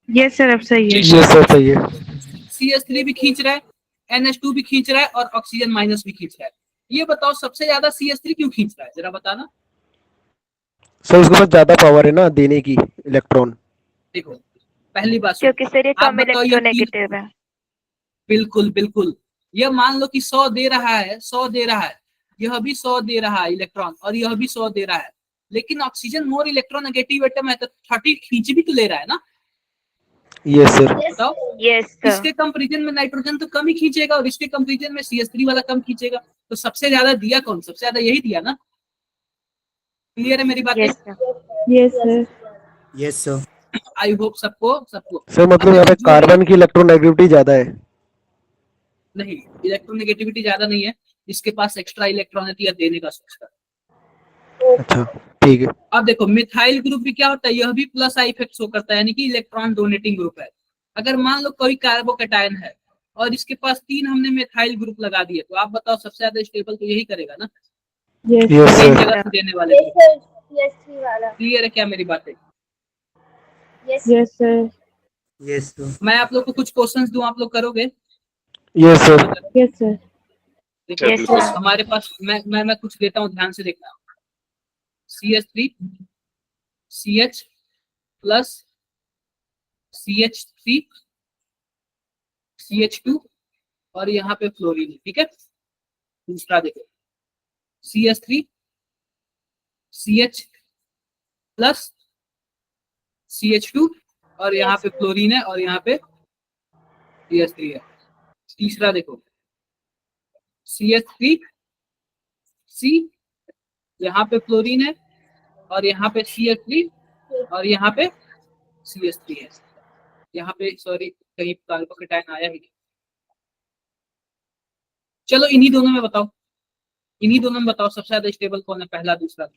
यस सर अब सही है जी यस सर, सही है। CH3 भी खींच रहा है, NH2 भी खींच रहा है और ऑक्सीजन माइनस भी खींच रहा है। ये बताओ सबसे ज्यादा CH3 क्यों खींच रहा है, जरा बताना। सर उसके पास ज्यादा पावर है ना देने की इलेक्ट्रॉन। देखो पहली बात सुनो, क्योंकि सर ये आप कम बताओ ये तीन, इलेक्ट्रोनेगेटिव है। बिल्कुल बिल्कुल, यह मान लो कि 100 दे रहा है, 100 दे रहा है, यह भी 100 दे रहा है इलेक्ट्रॉन और यह भी 100 दे रहा है, लेकिन ऑक्सीजन मोर इलेक्ट्रोनेगेटिव एटम है तो 30 खींच भी तो ले रहा है ना। Yes sir. बताओ यस सर। इसके कंपैरिजन में नाइट्रोजन तो कम ही खींचेगा और इसके कंपैरिजन में CH3 वाला कम खींचेगा, तो सबसे ज्यादा दिया कौन, सबसे ज्यादा यही दिया ना। क्लियर है मेरी बातें? Yes sir. Yes sir. Yes sir. I hope सबको सबको। सर अब मतलब यहाँ देखो पे कार्बन की इलेक्ट्रोनेगेटिविटी ज्यादा है। नहीं, इलेक्ट्रोनेगेटिविटी ज्यादा नहीं है, इसके पास एक्स्ट्रा इलेक्ट्रॉन है तो यह देने का सोचता है। अच्छा ठीक है। अब देखो मिथाइल ग्रुप भी क्या होता है, यह भी प्लस आई इफेक्ट शो करता है, यानी कि इलेक्ट्रॉन डोनेटिंग ग्रुप है। अगर मान लो कोई कार्बोकेटायन है और इसके पास 3 हमने मिथाइल ग्रुप लगा दिए, तो आप बताओ सबसे ज्यादा स्टेबल तो यही करेगा ना, यस यस तीन सर। जगह से देने वाले। क्लियर है क्या मेरी बातें? Yes sir. Yes sir. मैं आप लोग को कुछ क्वेश्चंस दूं, आप लोग करोगे? Yes sir. Yes sir. देखो Yes, sir. हमारे पास मैं कुछ देता हूँ, ध्यान से देखना। CH3 CH plus CH3 CH2 और यहाँ पे फ्लोरीन, ठीक है। दूसरा देखो CH3 CH प्लस CH2 और यहाँ पे फ्लोरीन है और यहाँ पे CH3 है। तीसरा देखो CH3 C, यहाँ पे फ्लोरीन है और यहाँ पे CH3 और यहाँ पे CH3 है। यहाँ पे सॉरी कहीं कार्बोकेटायन आया ही नहीं। चलो इन्हीं दोनों में बताओ, इन्हीं दोनों में बताओ सबसे ज्यादा स्टेबल कौन है, पहला दूसरा।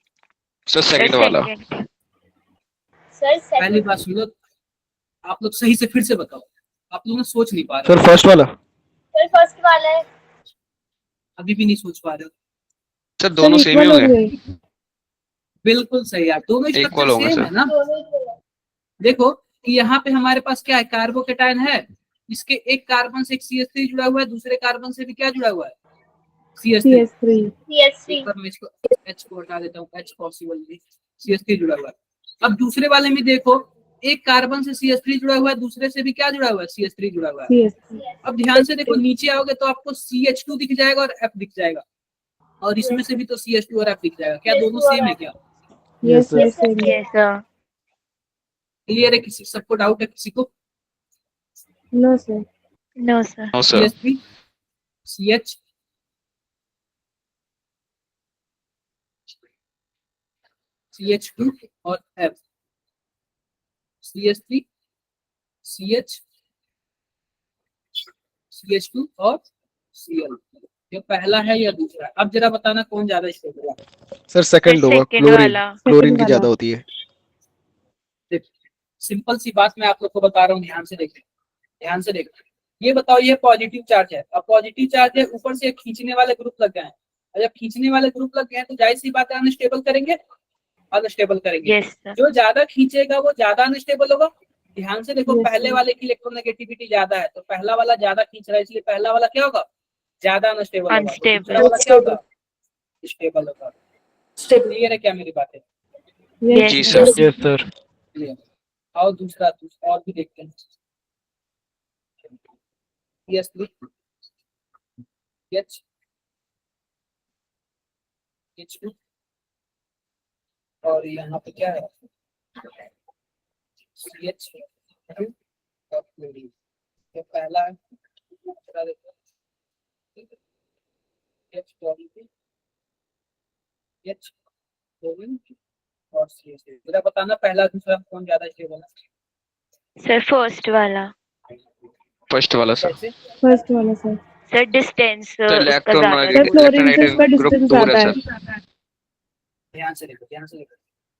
सर सेकंड वाला। पहली बात सुन लो, आप लोग सही से फिर से बताओ, आप लोग ना सोच नहीं पा रहे सर फर्स्ट वाला। है। हो, अभी भी नहीं सोच पा रहे हो। सर दोनों सेम ही इक्वल हो होंगे। गए। बिल्कुल सही यार, दोनों Equal स्ट्रक्चर होंगे सेम सर। है ना। देखो कि यहाँ पे हमारे पास क्या है, कार्बोकेटायन है, इसके एक कार्बन से एक CH3 जुड़ा हुआ है, दूसरे कार्बन से भी क्या जुड़ा हुआ है, CH3। CS3। एक बार मैं इसको H को हटा देता हूँ, H पॉसिबल नहीं, CH3 जुड़ा हुआ है। अब दूसरे वाले में देखो, एक कार्बन से CH3 जुड़ा हुआ है, दूसरे से भी क्या जुड़ा हुआ है, CH3 जुड़ा हुआ है। CS3। अब ध्यान से देखो, नीचे आओगे तो आपको CH2 दिख जाएगा और F दिख जाएगा, और इसमें से भी तो CH2 और F दिख जाएगा। क्या दोनों सेम है क्या? Yes sir. Yes sir. Clear है? किसी सबको डाउट है किसी को? No sir. No sir. No sir. CH3 CH CH2 और F, CH3 CH CH2 और Cl। ये पहला है या दूसरा? अब जरा बताना कौन ज्यादा स्टेबल है। सर सेकंड होगा, second क्लोरीन। वाला। क्लोरीन की वाला। ज्यादा होती है। सिंपल सी बात मैं आप लोग को बता रहा हूँ, ध्यान से देखें, ध्यान से देखें। ये बताओ, ये पॉजिटिव चार्ज है, अब पॉजिटिव चार्ज है, ऊपर से खींचने वाले ग्रुप लग गए हैं, और जब खींचने वाले ग्रुप लग गए हैं तो जाहिर सी बात है अनस्टेबल करेंगे, अनस्टेबल करेंगे। Yes sir. जो ज्यादा खींचेगा वो ज्यादा अनस्टेबल होगा। ध्यान से देखो, Yes, पहले sir. वाले की इलेक्ट्रोनेगेटिविटी ज्यादा है, तो पहला वाला ज्यादा खींच रहा है, इसलिए पहला वाला क्या होगा, ज्यादा अनस्टेबल होगा। तो दूसरा वाला क्या होगा, स्टेबल होगा। क्लियर है क्या मेरी बातें? यस जी sir. Sir. Yes sir. Clear. और दूसरा और भी देखते हैं। CH3 H H2 और यहाँ पे क्या है, CH2 और क्लोरीन। ये पहला है, दूसरा देखो H पॉजिटिव H क्लोरीन और CH3। जरा बताना पहला दूसरा कौन ज्यादा स्टेबल है? सर फर्स्ट वाला। फर्स्ट वाला सर। कैसे? फर्स्ट वाला सर। सर डिस्टेंस सर उसका इलेक्ट्रॉन ज्यादा है। सर क्लोरीन से उसका ग्रुप डिस्टेंस दूर ज्यादा है है। सर। ध्यान से देखो, ध्यान से देखो,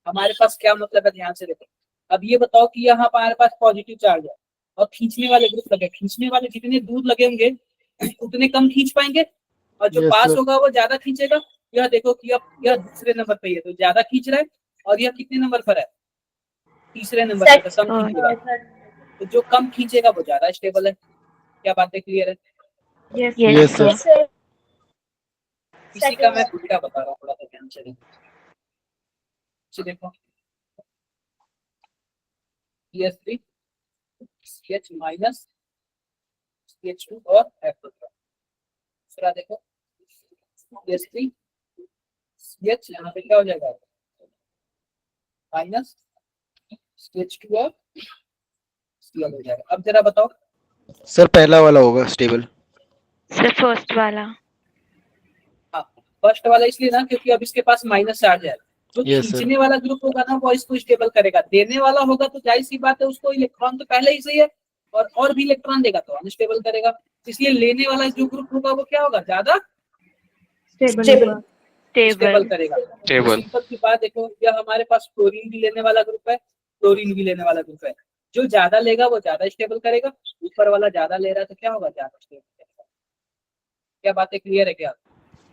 हमारे पास क्या मतलब है, ध्यान से देखो। अब ये बताओ कि यहाँ पर हमारे पास पॉजिटिव चार्ज है और खींचने वाले ग्रुप लगे, खींचने वाले जितने दूर लगे होंगे उतने कम खींच पाएंगे, और जो Yes, पास sir. होगा वो ज्यादा खींचेगा। यह देखो कि अब यह दूसरे नंबर पे है तो ज्यादा खींच रहा है, और यह कितने नंबर पर है, तीसरे नंबर पर, तो कम खींचेगा। तो जो कम खींचेगा वो ज्यादा स्टेबल है। क्या बातें क्लियर है? Yes, Yes, Yes, sir. इसी का मैं उल्टा बता रहा हूँ, थोड़ा सा ध्यान से देखो। CH3 CH माइनस CH2 और F दूसरा देखो CH3 CH, यहाँ पे क्या हो जाएगा माइनस CH2 और Cl हो जाएगा। अब जरा बताओ। सर पहला वाला होगा स्टेबल। Sir, first वाला. हाँ, फर्स्ट वाला इसलिए ना क्योंकि अब इसके पास माइनस चार्ज है। जो Yes, sir. खींचने वाला ग्रुप होगा ना वो इसको स्टेबल करेगा, देने वाला होगा तो जाहिर सी बात है उसको इलेक्ट्रॉन तो पहले ही सही है और भी इलेक्ट्रॉन देगा तो अनस्टेबल करेगा। इसलिए लेने वाला जो ग्रुप होगा वो क्या होगा, ज्यादा stable. Stable Stable. करेगा। Stable. सिंपल सी बात देखो, यह हमारे पास क्लोरीन भी लेने वाला ग्रुप है, क्लोरीन भी लेने वाला ग्रुप है। जो ज्यादा लेगा वो ज्यादा स्टेबल करेगा, ऊपर वाला ज्यादा ले रहा है तो क्या होगा, ज्यादा स्टेबल करेगा। क्या बातें क्लियर है क्या?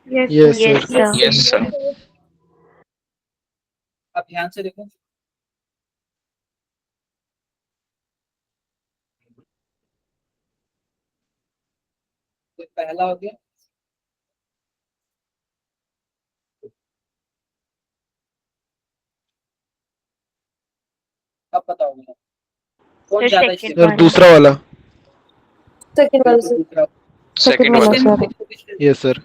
Yes, Yes, sir. Yes, sir. sir. Yes, sir. अब ध्यान से देखो, तो पहला हो गया, अब बताओ मुझे कौन Sir, ज्यादा second स्टेबल सर वाला. दूसरा वाला। Second वाला sir. दूसरा। Second वाला, one. sir. Yes sir.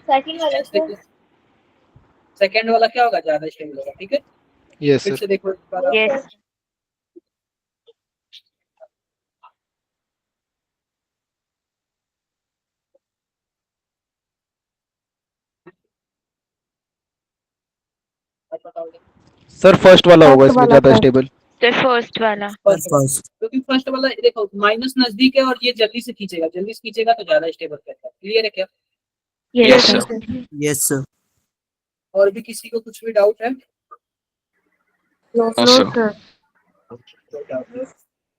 Second वाला क्या होगा, ज्यादा स्टेबल होगा। ठीक है, यस फिर सर। से देखो एक बार। Yes. अब बताओ। सर फर्स्ट वाला होगा First इसमें वाला, ज्यादा sir. स्टेबल। Sir, first वाला. क्योंकि फर्स्ट वाला देखो माइनस नजदीक है और ये जल्दी से खींचेगा, जल्दी से खींचेगा तो ज्यादा स्टेबल करता है। क्लियर है क्या? Yes, Yes, sir. sir. Yes, sir. और भी किसी को कुछ भी डाउट है? No, No, no, sir. sir.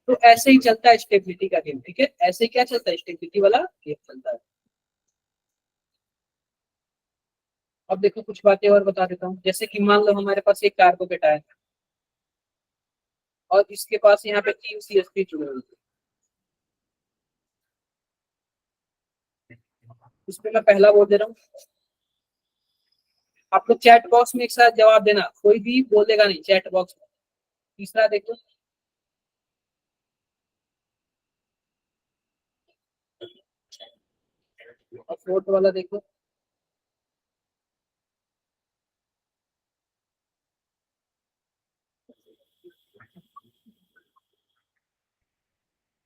तो ऐसे ही चलता है स्टेबिलिटी का गेम। ठीक है, ऐसे क्या चलता है, स्टेबिलिटी वाला गेम चलता है। अब देखो कुछ बातें और बता देता हूँ। जैसे कि मान लो हमारे पास एक कार्बोकेटायन है और इसके पास यहाँ पे 3 CH3 जुड़े हुए हैं। इसमें मैं पहला बोल दे रहा हूँ, आप लोग चैट बॉक्स में एक साथ जवाब देना, कोई भी बोलेगा नहीं चैट बॉक्स में। तीसरा देखो, और फोर्थ वाला देखो,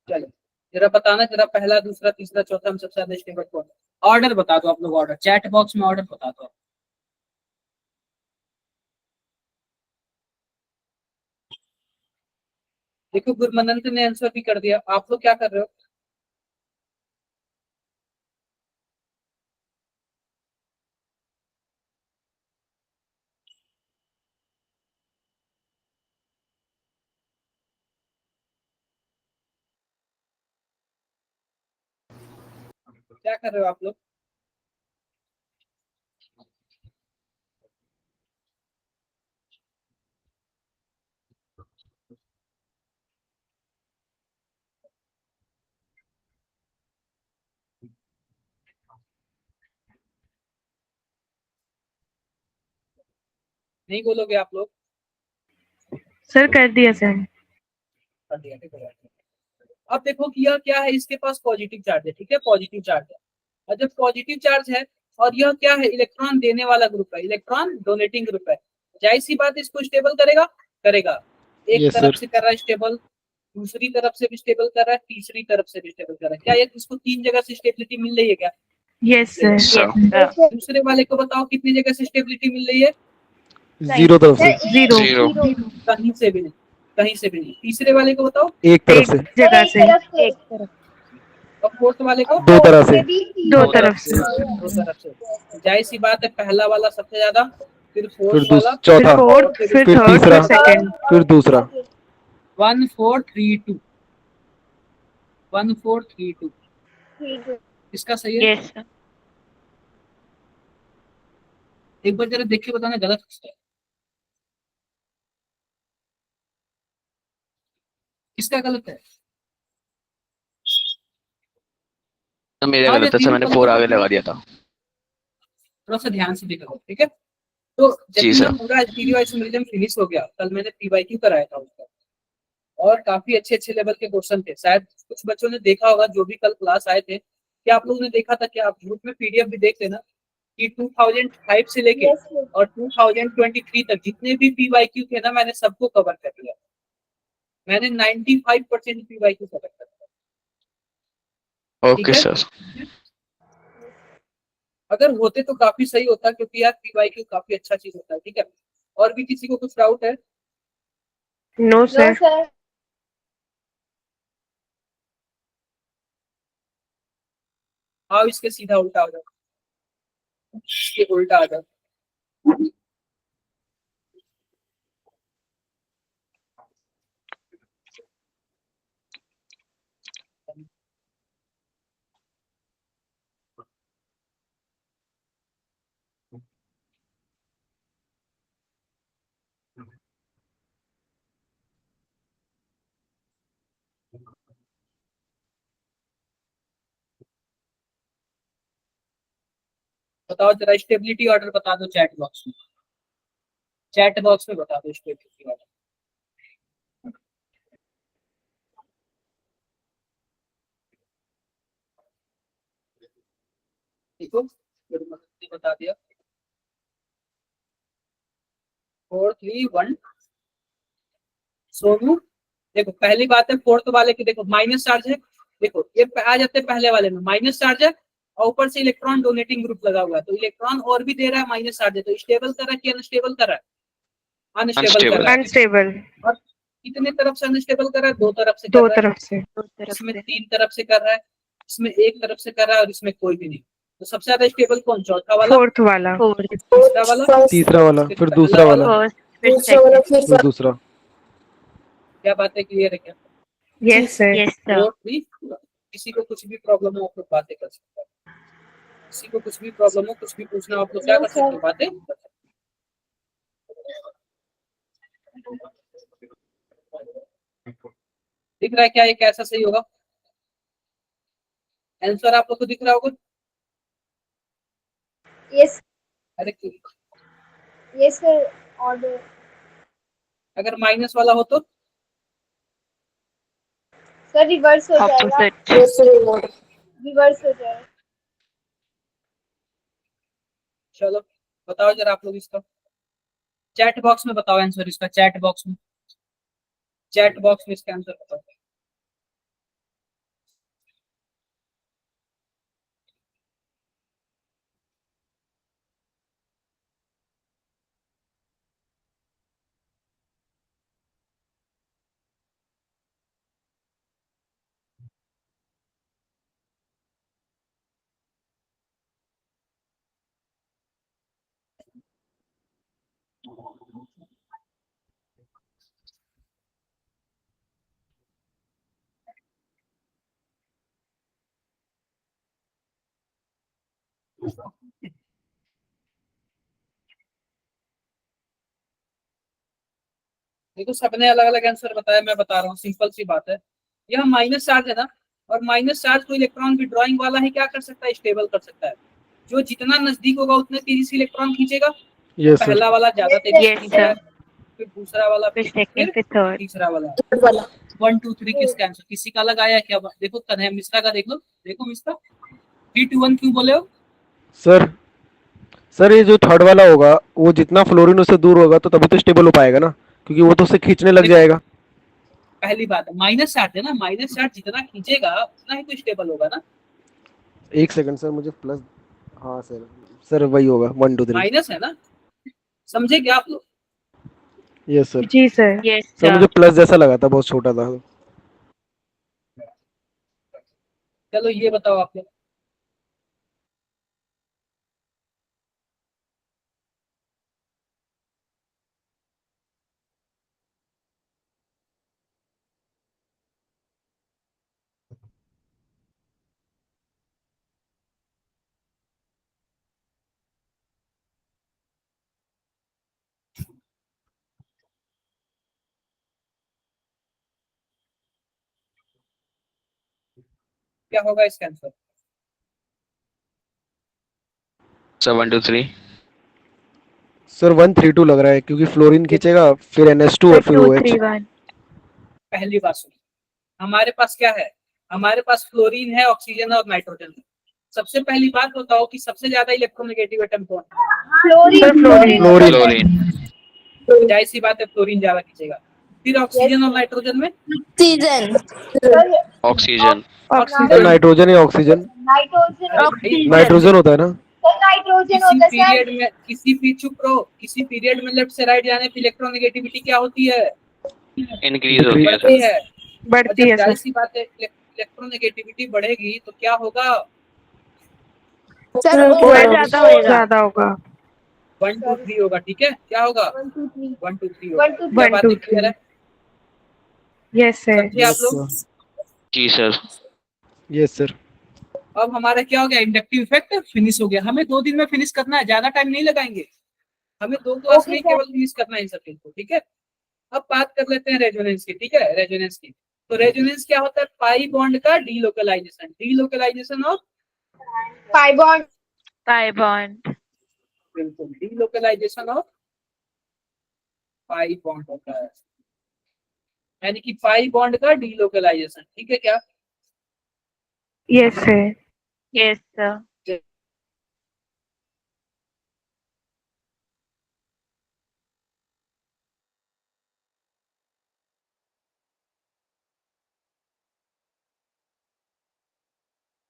चलो जरा बताना, जरा पहला दूसरा तीसरा चौथा हम सबसे ज्यादा स्टेबल कौन है? ऑर्डर बता दो आप लोग, ऑर्डर चैट बॉक्स में ऑर्डर बता दो। देखो गुरमनंत ने आंसर भी कर दिया, आप लोग क्या कर रहे हो? क्या कर रहे हो आप लोग? नहीं बोलोगे आप लोग? Sir, कर दिया sir. कर दिया, ठीक है। अब देखो कि यह क्या है, इसके पास पॉजिटिव चार्ज है। ठीक है, पॉजिटिव चार्ज है, और जब पॉजिटिव चार्ज है और यह क्या है, इलेक्ट्रॉन देने वाला ग्रुप है, इलेक्ट्रॉन डोनेटिंग ग्रुप है, जाहिर सी बात इसको स्टेबल करेगा। करेगा, एक Yes, तरफ sir. से कर रहा है स्टेबल, दूसरी तरफ से भी स्टेबल कर रहा है, तीसरी तरफ से भी स्टेबल कर रहा है। क्या ये इसको 3 जगह से स्टेबिलिटी मिल रही है क्या? Yes, sir. Yes, sir. Yes, sir. दूसरे वाले को बताओ कितनी जगह से स्टेबिलिटी मिल रही है? जीरो तरफ से। Zero. Zero. कहीं से भी नहीं, कहीं से भी नहीं। तीसरे वाले को बताओ, एक तरफ एक से। जगह से. एक तरफ. और फोर्थ वाले को दो तरह से। दो तरफ से. दो तरफ से। जाहिर सी बात है, पहला वाला सबसे ज्यादा, फिर फिर फोर्थ वाला, फिर चौथा, fourth, फिर फिर third, तीसरा, फिर second. फिर दूसरा। 1 4 3 2, 1 4 3 2, इसका सही है? Yes, sir. एक बार जरा देख के बताना गलत किसका है, किसका गलत है? तो मेरे हाँ, ये गलत है सर, तीनों मैंने कलर 4 होते आगे हैं। लगा दिया था। थोड़ा सा ध्यान से देखा करो, ठीक है। तो जब जी भी सर। मैं पूरा एचपीडीवाई सिमुलेशन फिनिश हो गया, कल मैंने पीवाईक्यू कराया था उसका, और काफी अच्छे अच्छे लेवल के क्वेश्चन थे। शायद कुछ बच्चों ने देखा होगा जो भी कल क्लास आए थे। क्या आप लोगों ने देखा था? क्या आप ग्रुप में पीडीएफ भी देख लेना कि 2005 से लेके और 2023 तक जितने भी पीवाईक्यू थे ना, मैंने सबको कवर कर लिया। मैंने 95% पीवाईक्यू कवर कर लिया। ठीक ओके है, सर। अगर होते तो काफी सही होता, क्योंकि यार पीवाईक्यू काफी अच्छा चीज होता है। ठीक है, और भी किसी को कुछ डाउट है? No sir. हाँ, इसके सीधा उल्टा हो जाओ, इसके उल्टा आ जाओ। बताओ जरा, स्टेबिलिटी ऑर्डर बता दो चैट बॉक्स में। चैट बॉक्स में बता दो स्टेबिलिटी ऑर्डर। ठीक हो, बता दिया। 4 3 1। सोनू, देखो पहली बात है फोर्थ वाले की, देखो माइनस चार्ज है। देखो ये आ जाते हैं पहले वाले में, माइनस चार्ज है और ऊपर से इलेक्ट्रॉन डोनेटिंग ग्रुप लगा हुआ है, तो इलेक्ट्रॉन और भी दे रहा है, माइनस चार्ज है, तो स्टेबल कर रहा है कि अनस्टेबल कर रहा है? अनस्टेबल कर अनस्टेबल। रहा है। अनस्टेबल। और कितने तरफ से अनस्टेबल कर रहा है? 2 तरफ से कर दो रहा है। तरफ से। दो तरफ इसमें से 3 तरफ से कर रहा है, इसमें 1 तरफ से कर रहा है, और इसमें कोई भी नहीं। तो सबसे ज्यादा स्टेबल कौन? चौथा वाला, फोर्थ वाला। फोर्थ, तीसरा वाला, तीसरा वाला, फिर फिर पहला दूसरा वाला। वाला, फर्स्ट फिर सेकंड। फिर दूसरा। क्या बात है, क्लियर है क्या? Yes sir. Yes sir. और भी किसी को कुछ भी प्रॉब्लम हो आप लोग बातें कर सकते हैं। किसी को कुछ भी प्रॉब्लम हो, कुछ भी पूछना हो, आप लोग क्या कर सकते हो? बातें कर सकते हो। दिख रहा है क्या ये कैसा सही होगा? आंसर आप लोग को दिख रहा होगा? यस अरे यस सर। ऑर्डर अगर माइनस वाला हो तो? सर रिवर्स हो जाएगा। ऑपोजिट। रिवर्स हो जाएगा। चलो बताओ जरा आप लोग इसका, चैट बॉक्स में बताओ आंसर इसका, चैट बॉक्स में, चैट बॉक्स में इसका आंसर बताओ। देखो सबने अलग अलग आंसर बताया, मैं बता रहा हूँ, सिंपल सी बात है। यह माइनस चार्ज है ना, और माइनस चार्ज को इलेक्ट्रॉन विड्रॉइंग वाला ही क्या कर सकता है? स्टेबल कर सकता है। जो जितना नजदीक होगा उतने तेजी से इलेक्ट्रॉन खींचेगा। तो यस सर। पहला वाला ज्यादा तेजी से Yes, खींच रहा है, sir. फिर दूसरा वाला, फिर फिर सेकंड फिर थर्ड। तीसरा वाला। 1 2 3 किसका आंसर? किसी का लगाया क्या? देखो कन्हैया मिश्रा का देख लो, देखो मिश्रा 3 2 1 क्यों बोले हो? सर सर ये जो थर्ड वाला होगा, वो जितना फ्लोरीन उससे दूर होगा तो तभी तो स्टेबल हो पाएगा ना, क्योंकि वो तो उससे खींचने लग देखो जाएगा। पहली बात है माइनस चार्ज है ना, माइनस चार्ज जितना खींचेगा उतना ही तो स्टेबल होगा ना। एक सेकंड सर, मुझे प्लस, हाँ सर, सर वही होगा 1 2 3। माइनस है ना, समझे क्या आप लोग? Yes sir. जी सर। Yes, sir sir. मुझे प्लस जैसा लगा था, बहुत छोटा था। चलो ये बताओ आप लोग, क्या होगा इसका आंसर? सर 1 2 3 सर 132 लग रहा है क्योंकि फ्लोरीन खींचेगा फिर NH2 और फिर टू OH। थ्री वन पहली बात सुनिए, हमारे पास क्या है, हमारे पास फ्लोरीन है, ऑक्सीजन और नाइट्रोजन है। सबसे पहली बात बताओ कि सबसे ज्यादा इलेक्ट्रोनेगेटिव एटम कौन है? Fluorine fluorine fluorine. क्लोरीन जाहिर सी बात है फ्लोरीन ज्यादा खींचेगा। फिर ऑक्सीजन और नाइट्रोजन में oxygen. Sir oxygen sir oxygen nitrogen या ऑक्सीजन? नाइट्रोजन अरे भाई, नाइट्रोजन होता है ना? सर नाइट्रोजन किसी होता है सर। पीरियड में चुप रहो, किसी पीरियड में लेफ्ट से राइट जाने पे इलेक्ट्रोनेगेटिविटी क्या होती है? इंक्रीज होती है बढ़ती सर। है। और बढ़ती जब है जाहिर सर। सी बात है इलेक्ट्रोनेगेटिविटी बढ़ेगी तो क्या होगा? सर OH ज्यादा ज्यादा होगा। 1 2 3 होगा, ठीक है? क्या होगा? 1 2 3 1 2 3 होगा। 1 2 क्या 1 बातें 2 क्लियर 3 है? Yes sir. समझे आप लोग? जी सर। Yes sir. अब हमारा क्या हो गया, इंडक्टिव इफेक्ट फिनिश हो गया। हमें 2 दिन में फिनिश करना है, ज्यादा टाइम नहीं लगाएंगे। हमें 2 क्लास में ओके ही सर। केवल फिनिश करना है इन सब चीज को, ठीक है? अब बात कर लेते हैं रेजोनेंस की, ठीक है? रेजोनेंस की, तो रेजोनेंस क्या होता है? पाई बॉन्ड का delocalization of, pi bond. Pi bond. बिल्कुल डीलोकलाइजेशन ऑफ पाई बॉन्ड होता है, यानी कि पाई बॉन्ड का डीलोकलाइजेशन, ठीक है क्या? Yes sir. Yes sir.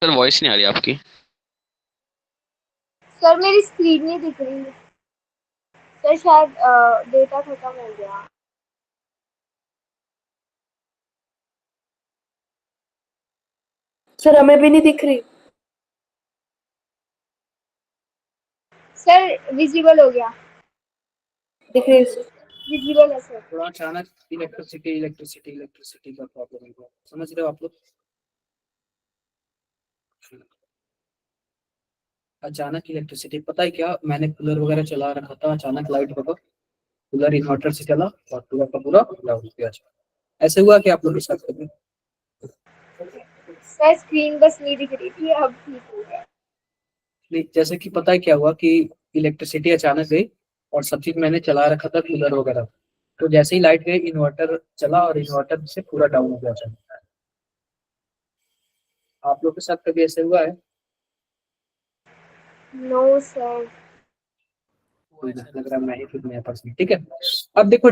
Sir voice नहीं आ रही आपकी। सर मेरी स्क्रीन नहीं दिख रही है सर, शायद डेटा खत्म हो गया। सर हमें भी नहीं दिख रही। सर विजिबल हो गया। दिख रही है सर। विजिबल है सर। थोड़ा अचानक इलेक्ट्रिसिटी का प्रॉब्लम है, समझ रहे हो आप लोग? अचानक इलेक्ट्रिसिटी, पता है क्या, मैंने कूलर वगैरह चला रखा था, अचानक लाइट भगा, कूलर इन्वर्टर से चला और पूरा का पूरा डाउन किया। ऐसे हुआ कि आप लोग के साथ कभी? सर स्क्रीन बस नहीं दिख रही थी, अब ठीक हो गया। नहीं, जैसे कि पता है क्या हुआ कि इलेक्ट्रिसिटी अचानक गई और सब चीज मैंने चला रखा था कूलर वगैरह, तो जैसे ही लाइट गई इन्वर्टर चला और इन्वर्टर से पूरा डाउन हो गया अचानक। आप लोग के साथ कभी ऐसे हुआ है? No sir. लग रहा है मैं ही खुद नया पर्सन, ठीक है? अब देखो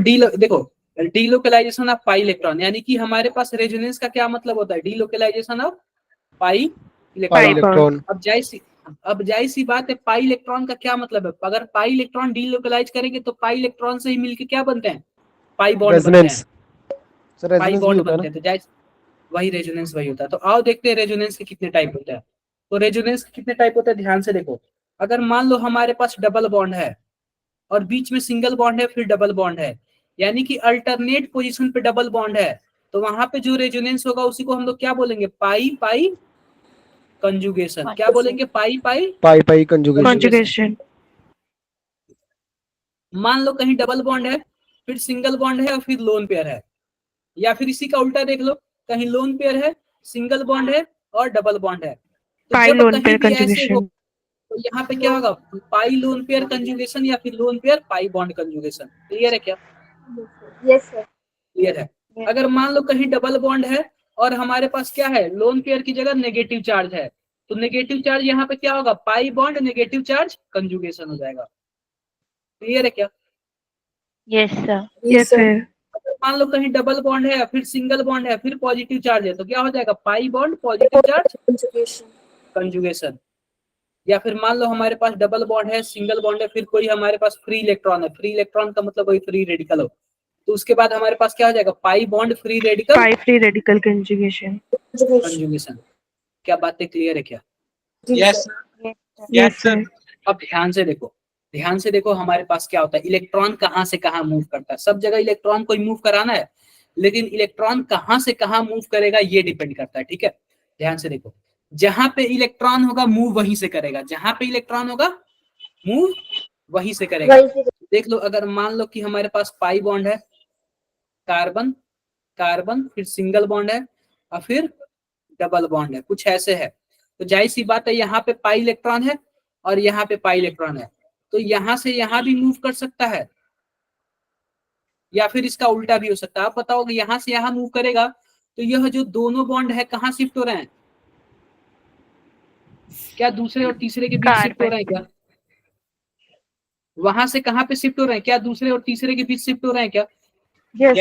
डीलोकलाइजेशन ऑफ पाई इलेक्ट्रॉन, यानी कि हमारे पास रेजोनेंस का क्या मतलब होता है? Delocalization of pi pi electron. Electron. अब जाहिर सी बात है, पाई इलेक्ट्रॉन का क्या मतलब है? अगर पाई इलेक्ट्रॉन डीलोकलाइज करेंगे तो पाई इलेक्ट्रॉन से ही मिलके क्या बनते हैं? पाई बॉन्ड बनते हैं। रेजोनेंस। सर पाई रेजोनेंस भी बॉन्ड होता है बनते ना? हैं, तो जाहिर वही रेजोनेंस वही होता है। तो आओ देखते हैं रेजोनेंस के कितने टाइप होते हैं। तो रेजोनेंस के कितने टाइप होते हैं, ध्यान से देखो। अगर मान लो हमारे पास डबल बॉन्ड है और बीच में सिंगल बॉन्ड है, फिर डबल बॉन्ड है, यानी कि अल्टरनेट पोजीशन पे डबल बॉन्ड है, तो वहां पे जो रेजोनेंस होगा उसी को हम लोग क्या बोलेंगे? पाई पाई कंजुगेशन। क्या बोलेंगे? पाई पाई पाई पाई कंजुगेशन। कॉन्जुगेशन। मान लो कहीं डबल बॉन्ड है, फिर सिंगल बॉन्ड है और फिर लोन पेयर है, या फिर इसी का उल्टा देख लो, कहीं लोन पेयर है, सिंगल बॉन्ड है और डबल बॉन्ड है। तो पाई जब लोन कहीं पेयर भी ऐसे हो कंजुगेशन। तो यहाँ पे क्या होगा? पाई लोन पेयर कंजुगेशन या फिर lone pair pi bond conjugation. Clear है क्या? Yes sir. क्लियर है? अगर मान लो कहीं डबल बॉन्ड है और हमारे पास क्या है, लोन पेयर की जगह नेगेटिव चार्ज है, तो नेगेटिव चार्ज यहाँ पे क्या होगा? Pi bond negative charge conjugation हो जाएगा। क्लियर है क्या? Yes sir. Yes sir. अगर मान लो कहीं डबल बॉन्ड है फिर सिंगल बॉन्ड है फिर पॉजिटिव चार्ज है, तो क्या हो जाएगा? Pi bond positive charge conjugation. या फिर मान लो हमारे पास डबल बॉन्ड है, सिंगल बॉन्ड है, फिर कोई हमारे पास फ्री इलेक्ट्रॉन है, फ्री इलेक्ट्रॉन का मतलब वही फ्री रेडिकल हो, तो उसके बाद हमारे पास क्या हो जाएगा? पाई बॉन्ड फ्री रेडिकल पाई फ्री रेडिकल कंजुगेशन। कंजुगेशन। क्या बातें क्लियर है क्या? Yes yes sir. अब ध्यान से देखो हमारे पास क्या होता है, इलेक्ट्रॉन कहाँ से कहाँ मूव करता है। सब जगह इलेक्ट्रॉन को मूव कराना है, लेकिन इलेक्ट्रॉन कहाँ से कहाँ मूव करेगा ये डिपेंड करता है, ठीक है? ध्यान से देखो, जहां पे इलेक्ट्रॉन होगा मूव वहीं से करेगा, जहां पे इलेक्ट्रॉन होगा मूव वहीं से करेगा। देख लो, अगर मान लो कि हमारे पास पाई बॉन्ड है, कार्बन कार्बन, फिर सिंगल बॉन्ड है और फिर डबल बॉन्ड है, कुछ ऐसे है, तो जाहिर सी बात है यहाँ पे पाई इलेक्ट्रॉन है और यहाँ पे पाई इलेक्ट्रॉन है, तो यहाँ से यहाँ भी मूव कर सकता है, या फिर इसका उल्टा भी हो सकता है। आप बताओगे यहाँ से यहाँ मूव करेगा तो यह जो दोनों बॉन्ड है कहाँ शिफ्ट हो रहे हैं? क्या दूसरे और तीसरे के बीच शिफ्ट हो रहे हैं क्या? वहां से कहाँ पे शिफ्ट हो रहे हैं? क्या दूसरे और तीसरे के बीच शिफ्ट हो रहे हैं क्या? Yes,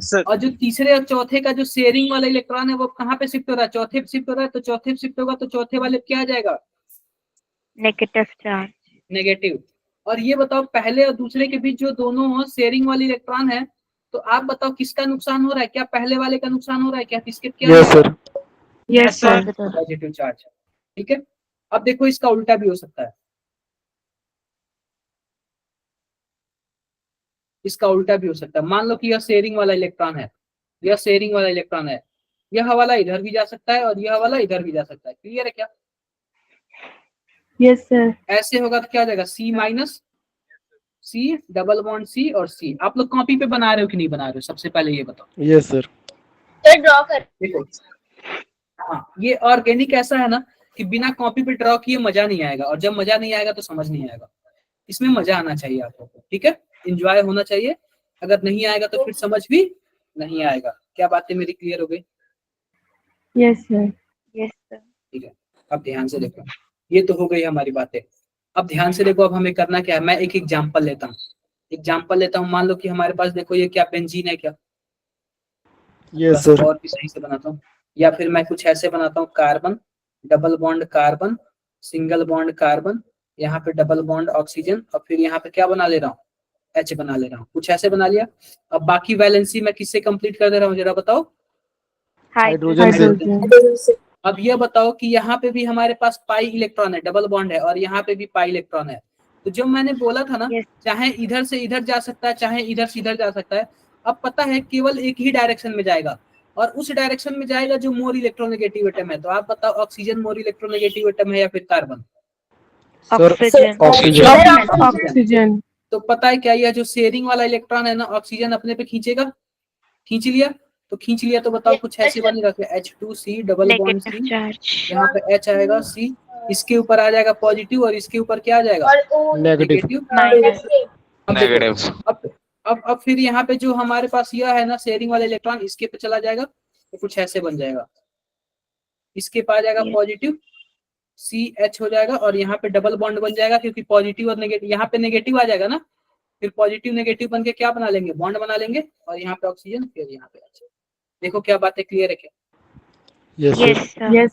sir. और जो तीसरे और चौथे का जो शेयरिंग वाला इलेक्ट्रॉन है वो कहाँ पे शिफ्ट हो रहा है? चौथे पे शिफ्ट हो रहा है, तो चौथे पे शिफ्ट होगा तो चौथे वाले पे क्या आ जाएगा? Negative charge. नेगेटिव। और ये बताओ पहले और दूसरे के बीच जो दोनों शेयरिंग वाले इलेक्ट्रॉन है, तो आप बताओ किसका नुकसान हो रहा है? क्या पहले वाले का नुकसान हो रहा है? क्या किसके क्या? Yes sir. Yes, sir. Positive charge. ठीक है, अब देखो इसका उल्टा भी हो सकता है, इसका उल्टा भी हो सकता है। मान लो कि यह शेयरिंग वाला इलेक्ट्रॉन है, यह शेयरिंग वाला इलेक्ट्रॉन है, यह वाला इधर भी जा सकता है और यह वाला इधर भी जा सकता है। क्लियर है क्या? Yes, sir. ऐसे होगा तो क्या हो जाएगा? C minus C, double bond C और C। आप लोग कॉपी पे बना रहे हो कि नहीं बना रहे हो? सबसे पहले ये बताओ। Yes sir. सर ड्रॉ कर। देखो, हाँ, ये ऑर्गेनिक ऐसा है ना कि बिना कॉपी पे ड्रॉ किए मजा नहीं आएगा, और जब मजा नहीं आएगा तो समझ नहीं आएगा। इसमें मजा आना चाहिए आप लोगों को, ठीक है, एंजॉय होना चाहिए। अगर नहीं आएगा तो फिर समझ भी नहीं आएगा। क्या बातें मेरी क्लियर हो गई? Yes, sir. Yes, sir. ठीक है, अब ध्यान से देखो, ये तो हो गई हमारी बातें। अब ध्यान से देखो, अब हमें करना क्या है। मैं एक एग्जांपल लेता हूँ, मान लो कि हमारे पास देखो ये क्या बेंजीन है क्या? Yes sir. और भी सही से बनाता हूँ, या फिर मैं कुछ ऐसे बनाता हूँ, carbon, double bond carbon, single bond carbon, यहाँ पे डबल बॉन्ड ऑक्सीजन, और फिर यहाँ पे क्या बना ले रहा हूँ? H बना ले रहा हूँ। कुछ ऐसे बना लिया। अब बाकी वैलेंसी मैं किससे कंप्लीट कर दे रहा हूँ, जरा बताओ? हाइड्रोजन से। Hydrogen. अब ये बताओ कि यहाँ पे भी हमारे पास पाई इलेक्ट्रॉन है, डबल बॉन्ड है, और यहाँ पे भी पाई इलेक्ट्रॉन है। तो जो मैंने बोला था ना, Yes. चाहे इधर से इधर जा सकता है, चाहे इधर से इधर जा सकता है। अब पता है केवल एक ही डायरेक्शन में जाएगा, और उस डायरेक्शन में जाएगा जो मोर इलेक्ट्रोनेगेटिव एटम है। तो आप बताओ ऑक्सीजन मोर इलेक्ट्रोनेगेटिव एटम है या फिर carbon? Sir Oxygen. Oxygen. Oxygen. तो पता है क्या, यह जो शेयरिंग वाला इलेक्ट्रॉन है ना, ऑक्सीजन अपने पे खींचेगा। खींच लिया तो बताओ कुछ ऐसे बनेगा कि H2C double bond Negative C, charge. यहाँ पे H आएगा, C इसके ऊपर आ जाएगा पॉजिटिव, और इसके ऊपर क्या आ जाएगा? नेगेटिव। नेगेटिव। Minus. अब देखो, नेगेटिव। अब फिर यहाँ पे जो हमारे पास यह है ना शेयरिंग वाला इलेक्ट्रॉन, इसके पे चला जाएगा तो कुछ ऐसे बन जाएगा। इसके पास जाएगा Yes. पॉजिटिव, CH हो जाएगा, और यहाँ पे डबल बॉन्ड बन जाएगा, क्योंकि पॉजिटिव और नेगेटिव, यहाँ पे नेगेटिव आ जाएगा ना, फिर पॉजिटिव नेगेटिव बन के क्या बना लेंगे? बॉन्ड बना लेंगे, और यहाँ पे ऑक्सीजन, फिर यहाँ पे H। देखो क्या बातें क्लियर है क्या? Yes Yes, sir. sir. Yes,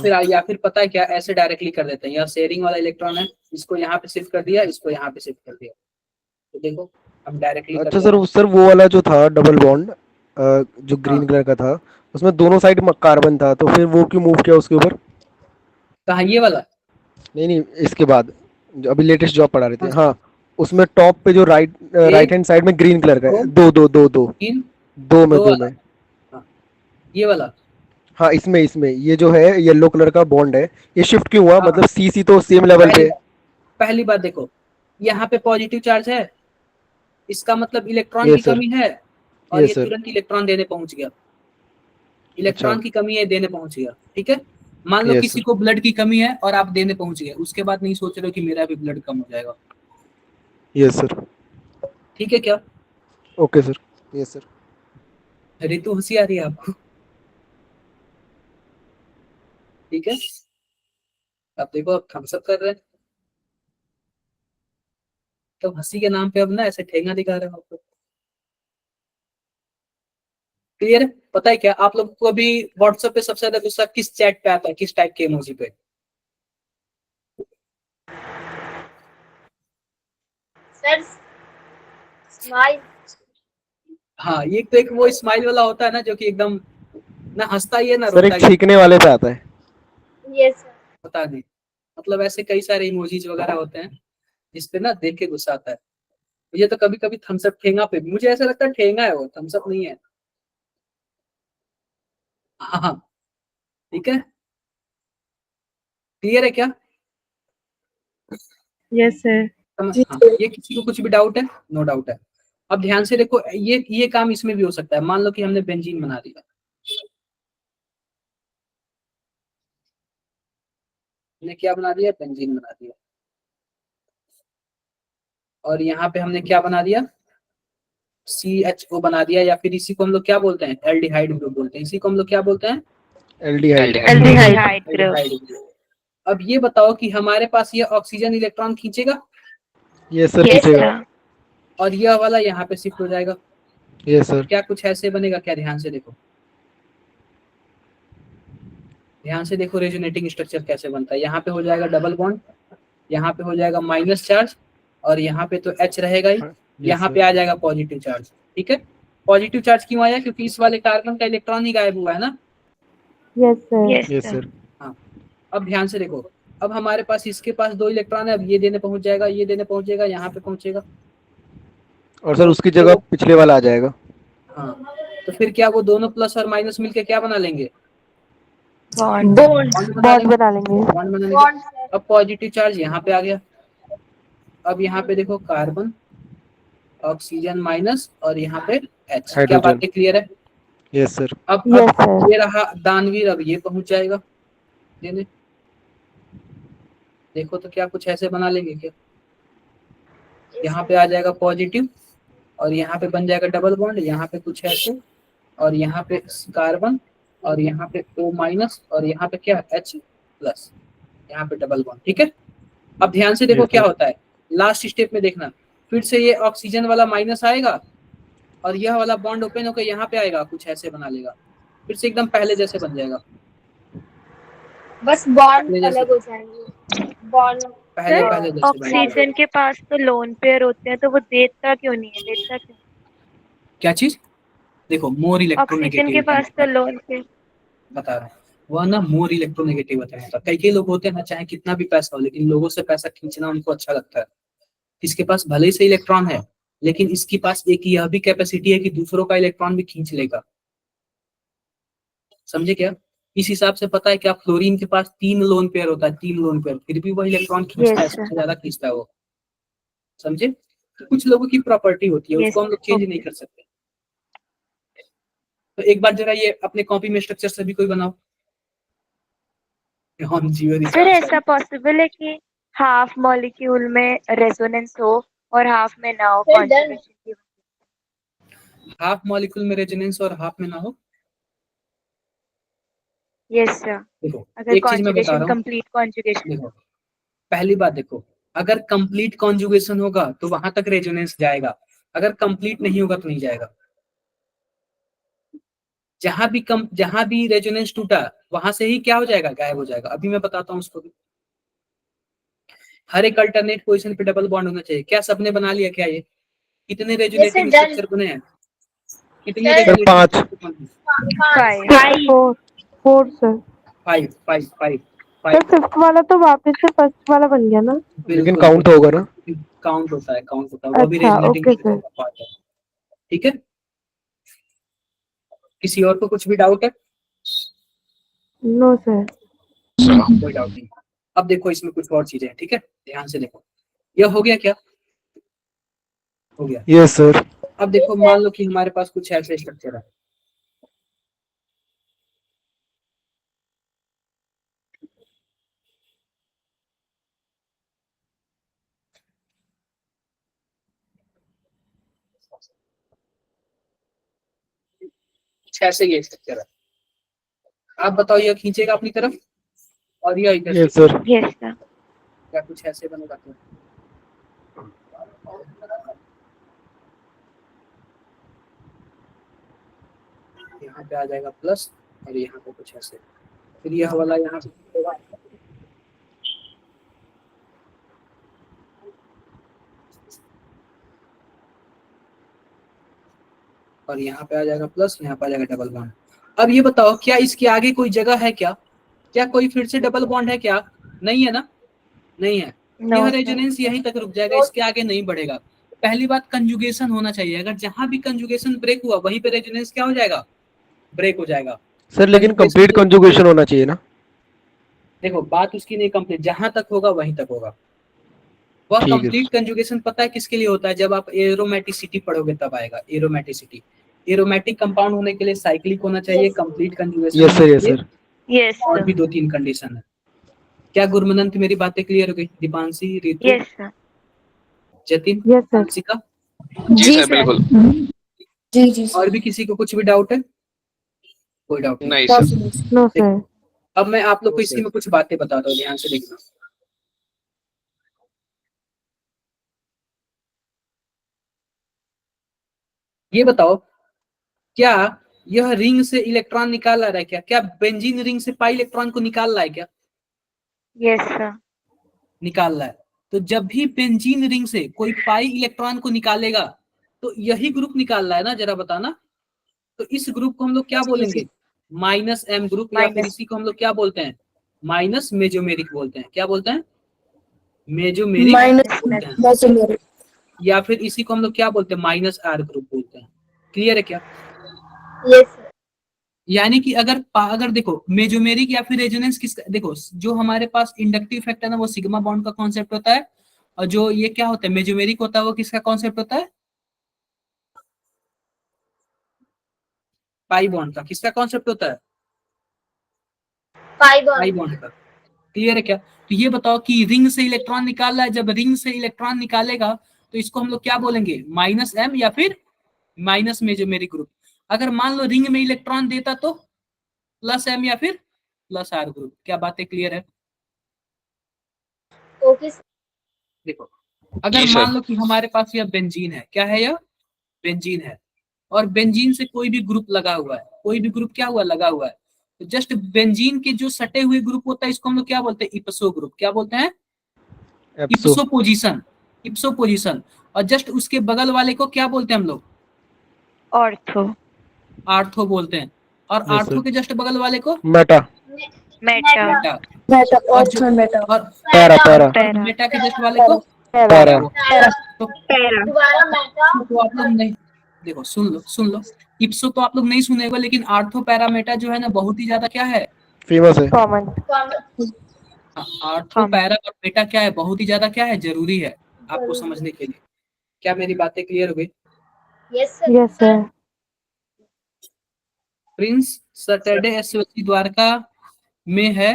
sir. या फिर पता है क्या, ऐसे डायरेक्टली कर देते हैं। यह शेयरिंग वाला इलेक्ट्रॉन है, इसको यहाँ पे शिफ्ट कर दिया, इसको यहाँ पे शिफ्ट कर दिया। तो देखो हम डायरेक्टली अच्छा सर वो वाला जो था डबल बॉन्ड जो ग्रीन हाँ। कलर का था, उसमें दोनों साइड कार्बन था, तो फिर वो क्यों मूव किया उसके ऊपर? कहा ये वाला? नहीं, इसके बाद जो अभी लेटेस्ट जॉब पढ़ा रहे थे, हाँ, उसमें टॉप पे जो राइट हैंड साइड में ग्रीन कलर का है, दो तीन, दो में हाँ, ये वाला। हाँ, इसमें ये जो है येलो कलर का बॉन्ड है, ये शिफ्ट क्यों हुआ? हाँ। मतलब सी तो सेम लेवल पे। पहली बात देखो, यहाँ पे पॉजिटिव चार्ज है, इसका मतलब इलेक्ट्रॉन Yes, की sir. कमी है, और Yes, ये sir. तुरंत इलेक्ट्रॉन देने पहुंच गया। इलेक्ट्रॉन अच्छा। की कमी है, देने पहुंच गया। ठीक है, मान लो Yes, किसी sir. को ब्लड की कमी है और आप देने पहुंच गए, उसके बाद नहीं सोच रहे हो कि मेरा भी ब्लड कम हो जाएगा। यस सर। ठीक है क्या? Okay sir. Yes sir. Ritu हंसी आ रही है आपको? ठीक है, अब देखो, अब थम्स अप कर रहे हैं, तो हंसी के नाम पे अब ना ऐसे ठेंगा दिखा रहे हो आपको। क्लियर है? पता है क्या, आप लोग को अभी व्हाट्सएप पे सबसे ज्यादा गुस्सा किस चैट पे आता है, किस टाइप के इमोजी पे? Sir smile. हाँ, ये तो एक वो स्माइल वाला होता है ना, जो कि एकदम ना हंसता ही है ना सर रोता एक ही है। छींकने वाले पे आता है। Yes sir. पता नहीं, मतलब ऐसे कई सारे इमोजीज वगैरह होते हैं जिसपे ना देख के गुस्सा आता है। मुझे तो कभी कभी थम्स अप ठेंगा पे भी, मुझे ऐसा लगता है ठेंगा है वो, थम्स अप नहीं है। हाँ, ठीक है, क्लियर है क्या? Yes, sir. हाँ, ये किसी को कुछ भी डाउट है? नो डाउट है। अब ध्यान से देखो, ये काम इसमें भी हो सकता है। मान लो कि हमने बेंजीन बना दिया, हमने क्या बना दिया, बेंजीन बना दिया। और यहाँ पे हमने क्या बना दिया, CHO बना दिया, या फिर इसी को हम लोग क्या बोलते हैं, एल्डिहाइड ग्रुप बोलते हैं। इसी को हम लोग क्या बोलते हैं, aldehyde. Aldehyde group. Aldehyde group. अब ये बताओ कि हमारे पास ये ऑक्सीजन इलेक्ट्रॉन खींचेगा, यस सर, Yes, खींचेगा। sir. और यह वाला यहाँ पे शिफ्ट हो जाएगा। यस सर। क्या कुछ ऐसे बनेगा क्या, ध्यान से देखो, ध्यान से देखो रेजोनेटिंग स्ट्रक्चर कैसे बनता है। यहाँ पे हो जाएगा डबल बॉन्ड, यहाँ पे हो जाएगा माइनस चार्ज, और यहाँ पे तो H रहेगा ही, यहाँ पे आ जाएगा पॉजिटिव चार्ज। ठीक है, पॉजिटिव चार्ज क्यों आया, क्योंकि इस वाले कार्बन का इलेक्ट्रॉन ही गायब हुआ है ना। Yes, sir. Yes Yes, sir. अब ध्यान से देखो, अब हमारे पास इसके पास 2 इलेक्ट्रॉन है, अब ये देने पहुंच जाएगा, ये देने पहुंच जाएगा, यहाँ पे पहुंचेगा। और सर उसकी जगह पिछले वाला आ जाएगा। हाँ, तो फिर क्या वो दोनों प्लस और माइनस मिलके क्या बना लेंगे, Bond. बॉन्ड बना Bond बना लेंगे. बॉन्ड बना लेंगे। अब पॉजिटिव चार्ज यहाँ पे आ गया। अब यहाँ पे देखो कार्बन, ऑक्सीजन माइनस, और यहाँ पे H। क्या हाइड्रोजन। बात क्लियर है। Yes sir. अब Yes, sir. ये रहा दानवीर, अब ये पहुंच जाएगा देने। देखो तो क्या कुछ ऐसे बना लेंगे क्या, यहाँ पे आ जाएगा पॉजिटिव, और यहाँ पे बन जाएगा डबल बॉन्ड, यहाँ पे कुछ ऐसे, और यहाँ पे कार्बन, और यहाँ पे O माइनस, और यहाँ पे क्या H प्लस, यहाँ पे डबल बॉन्ड। ठीक है, अब ध्यान से देखो Yes, क्या sir. होता है, लास्ट स्टेप में देखना, फिर से ये ऑक्सीजन वाला माइनस आएगा, और यह वाला बॉन्ड ओपन होकर यहाँ पे आएगा, कुछ ऐसे बना लेगा, फिर से एकदम पहले जैसे बन जाएगा। बस बॉन्ड पहले जैसे- अलग हो जाएंगे, बॉन्ड पहले Sir, पहले जैसे बन जाएगा। ऑक्सीजन के पास तो लोन पेयर होते हैं, तो वो देता क्यों नहीं है, देता क्यों? क्या चीज, देखो मोर ऑक्सीजन के इलेक्ट्रोनेगेटिव पास तो लोन पेयर. बता रहा हूँ, वह ना मोर इलेक्ट्रोनेगेटिव बताया था। कई लोग होते हैं ना, चाहे कितना भी पैसा हो, लेकिन लोगों से पैसा खींचना उनको अच्छा लगता है। इसके पास भले ही से इलेक्ट्रॉन है, लेकिन इसके पास एक यह भी कैपेसिटी है कि दूसरों का इलेक्ट्रॉन भी खींच लेगा। समझे क्या, इस हिसाब से पता है क्या, फ्लोरीन के पास 3 लोन पेयर होता है, 3 लोन पेयर, फिर भी वह इलेक्ट्रॉन खींचता है, Yes, sir. सबसे ज्यादा खींचता है वो। समझे, तो कुछ लोगों की प्रॉपर्टी होती है, Yes, उसको हम लोग चेंज नहीं कर सकते। तो एक बार जरा ये अपने कॉपी में स्ट्रक्चर सभी कोई बनाओ। हम जीवन सर ऐसा पॉसिबल है कि हाफ मॉलिक्यूल में रेजोनेंस हो और हाफ में ना हो, Sir, कॉन्जुगेशन की? हाफ मॉलिक्यूल में रेजोनेंस और हाफ में ना हो। यस सर, देखो अगर एक चीज मैं बता कॉन्जुगेशन रहा हूँ, कंप्लीट कॉन्जुगेशन. देखो पहली बात देखो, अगर कंप्लीट कॉन्जुगेशन होगा तो वहां तक रेजोनेंस जाएगा, अगर कंप्लीट नहीं होगा तो नहीं जाएगा। जहां भी रेजोनेंस टूटा वहां से ही क्या हो जाएगा, गायब हो जाएगा। अभी मैं बताता हूँ उसको भी। हर एक अल्टरनेट पोजीशन पे डबल बॉन्ड होना चाहिए। क्या सबने बना लिया क्या, ये कितने रेजोनेटिंग Yes, sir, स्ट्रक्चर बने हैं, कितने Sir, resonating 5 5. 4 sir. 5 sir fifth वाला तो वापस से फर्स्ट वाला बन गया ना? लेकिन काउंट होगा ना। काउंट होता है, काउंट होता है, वो भी अच्छा, रेजोनेटिंग okay, sir. का पार्ट है। ठीक है, किसी और को कुछ भी डाउट है? No sir. कोई डाउट नहीं। अब देखो इसमें कुछ और चीजें हैं, ठीक है, ध्यान से देखो। यह हो गया क्या, हो गया। Yes sir. अब देखो मान लो कि हमारे पास कुछ ऐसे स्ट्रक्चर है, कुछ ऐसे ये स्ट्रक्चर है। आप बताओ यह खींचेगा अपनी तरफ और यह इधर यस से, सर। Yes sir. क्या कुछ ऐसे बनेगा तो यहाँ पे आ जाएगा प्लस, और यहाँ पे कुछ ऐसे, फिर यह वाला यहाँ पे होगा। और यहाँ पे आ जाएगा प्लस, यहाँ पे आ जाएगा डबल बॉन्ड। अब ये बताओ क्या इसके आगे कोई जगह है क्या, क्या कोई फिर से डबल बॉन्ड है क्या? नहीं है ना, नहीं है। यह रेजोनेंस यहीं तक रुक जाएगा, इसके आगे नहीं बढ़ेगा। पहली बात कंजुगेशन होना चाहिए, अगर जहां भी कंजुगेशन ब्रेक हुआ वहीं पे रेजोनेंस क्या हो जाएगा, ब्रेक हो जाएगा। सर लेकिन कंप्लीट कंजुगेशन होना चाहिए ना। देखो बात उसकी नहीं कंप्लीट, जहां तक होगा वहीं तक होगा। वह ठीक है। कंप्लीट कंजुगेशन पता है किसके लिए होता है, जब आप एरोमेटिसिटी पढ़ोगे तब आएगा। एरोमेटिसिटी, एरोमेटिक कंपाउंड होने के लिए साइक्लिक होना चाहिए, complete conjugation yes sir, yes sir. Yes और सर. भी 2-3 कंडीशन है। क्या गुरमनंत मेरी बातें क्लियर हो गई? Deepanshi, Ritu, yes sir. Jatin, yes sir. Anshika, जी सर बिल्कुल। जी जी और भी किसी को कुछ भी डाउट है? कोई डाउट नहीं। नहीं सर। No sir. अब मैं आप लोग को इसी में कुछ बातें बताता हूँ, ध्यान से देखना। ये बताओ, क्या यह रिंग से इलेक्ट्रॉन निकाल रहा है क्या? क्या बेंजीन रिंग से पाई इलेक्ट्रॉन को निकाल रहा है क्या? Yes sir. निकाल रहा है। तो जब भी बेंजीन रिंग से कोई पाई इलेक्ट्रॉन को निकालेगा तो यही ग्रुप निकाल रहा है ना, जरा बताना। तो इस ग्रुप को हम लोग क्या बोलेंगे? माइनस एम ग्रुप, या फिर इसी को हम लोग क्या बोलते हैं? माइनस मेजोमेरिक बोलते हैं। क्या बोलते हैं? मेजोमेरिक बोलते हैं। माइनस या फिर इसी को हम लोग क्या बोलते हैं? माइनस आर ग्रुप बोलते हैं। क्लियर है क्या? Yes sir. यानी कि अगर देखो मेजोमेरिक या फिर रेजोनेंस किसका, देखो जो हमारे पास इंडक्टिव इफेक्ट है ना, वो सिग्मा बॉन्ड का कॉन्सेप्ट होता है। और जो ये क्या होता है, मेजोमेरिक होता है, वो किसका कॉन्सेप्ट होता है? पाई बॉन्ड का। किसका कॉन्सेप्ट होता है? पाई पाई बॉन्ड। बॉन्ड का। क्लियर है क्या? तो ये बताओ कि रिंग से इलेक्ट्रॉन निकाल रहा है, जब रिंग से इलेक्ट्रॉन निकालेगा तो इसको हम लोग क्या बोलेंगे? माइनस एम या फिर माइनस मेजोमेरिक ग्रुप। अगर मान लो रिंग में इलेक्ट्रॉन देता तो प्लस एम या फिर प्लस आर ग्रुप। क्या बातें क्लियर है? Okay sir. देखो, अगर जी मान सर। लो कि हमारे पास यह बेंजीन है, क्या है यह? बेंजीन है। और बेंजीन से कोई भी ग्रुप लगा हुआ है, कोई भी ग्रुप क्या हुआ? लगा हुआ है। तो जस्ट बेंजीन के जो सटे हुए ग्रुप होता है, इसको हम लोग क्या बोलते हैं? इप्सो ग्रुप। क्या बोलते हैं? एप्सो। इप्सो पोजीशन। इप्सो पोजीशन। और जस्ट उसके बगल वाले को क्या बोलते हैं हम लोग? ऑर्थो। आर्थो बोलते हैं। और यस आर्थो सर। के जस्ट बगल वाले को मेटा। मेटा। मेटा। मेटा और और जो थर्ड मेटा और, पैरा पैरा और पैरा। मेटा के जस्ट वाले को पैरा। पैरा। वो। तो पैरा। दोबारा मेटा। तो आप लोग नहीं, देखो सुन लो। इप्सो तो आप लोग नहीं सुने होगा, लेकिन आर्थो पैरामेटा जो है ना, बहुत ही ज्यादा क्या है? फेमस है। कॉमन। हाँ, आर्थो कॉमन। पैरा और मेटा क्या है? बहुत ही ज्यादा क्या है? जरूरी है आपको समझने के लिए। क्या मेरी बातें क्लियर हो गई? Yes sir. Yes sir. Prince Saturday SOC Dwarka में है,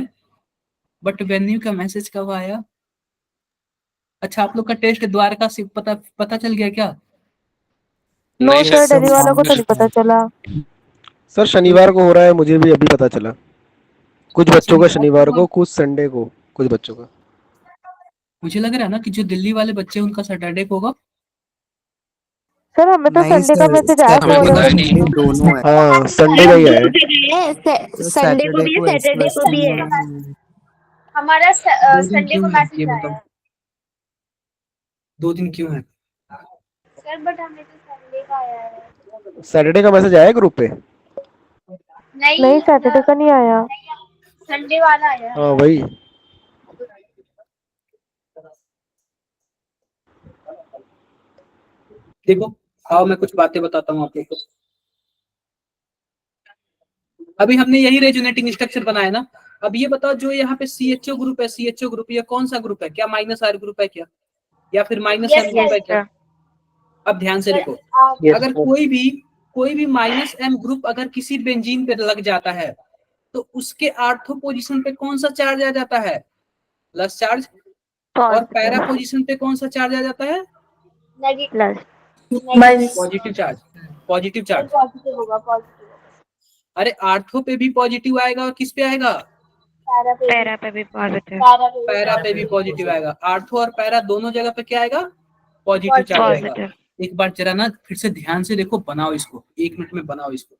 बट वेन्यू का मैसेज कब आया? अच्छा, आप लोग का टेस्ट द्वारका से पता चल गया क्या? नो नहीं सर, सर। दिल्ली वालों को तो नहीं पता चला। सर शनिवार को हो रहा है, मुझे भी अभी पता चला। कुछ बच्चों का शनिवार हुआ? को, कुछ संडे को, कुछ बच्चों का। मुझे लग रहा है ना कि जो दिल्ली वाले बच्चे हैं, उनका सैटरडे को होगा। सर हमें तो नहीं संडे का सर, मैसेज आया हमें पता है 4 नहीं। सैटरडे दोनों है। हाँ संडे का ही है। तो संडे को सैटरडे भी है, को सैटरडे को भी है। एसवासी। हमारा 2 दिन संडे को क्यों है ये मैसेज आया बताओ? है 2 दिन क्यों है? सर, बट हमें तो संडे का आया है। सैटरडे का मैसेज आया ग्रुप पे। नहीं, सैटरडे का नहीं आया। संडे वाला आया है। हाँ वही। देखो, आओ मैं कुछ बातें बताता हूँ आप लोग को। अभी हमने यही रेजोनेटिंग स्ट्रक्चर बनाया ना। अब ये बताओ, जो यहाँ पे सीएचओ ग्रुप है, सीएचओ ग्रुप, ये कौन सा ग्रुप है? क्या माइनस आर ग्रुप है क्या? या फिर माइनस यस एम ग्रुप है क्या? सर। अब ध्यान से सर देखो, आप अगर कोई भी माइनस एम ग्रुप अगर किसी बेंजीन पे लग जाता है तो उसके आर्थो पोजीशन पे कौन सा चार्ज आ जाता है? Plus charge. और पैरा पॉजिटिव। पोजीशन पे कौन सा चार्ज आ जाता है? Negative. Plus. Minus. Positive charge. Positive sir charge. Positive होगा, पॉजिटिव होगा। अरे आर्थो पे भी पॉजिटिव आएगा, और किस पे आएगा? पैरा पे भी। पैरा पे भी पॉजिटिव। पैरा पे भी। पैरा पे भी पॉजिटिव आएगा। आर्थो और पैरा दोनों जगह पे क्या आएगा? पॉजिटिव चार्ज आएगा। पॉजिटिव। एक बार जरा ना फिर से ध्यान से देखो, बनाओ इसको, 1 मिनट में बनाओ इसको।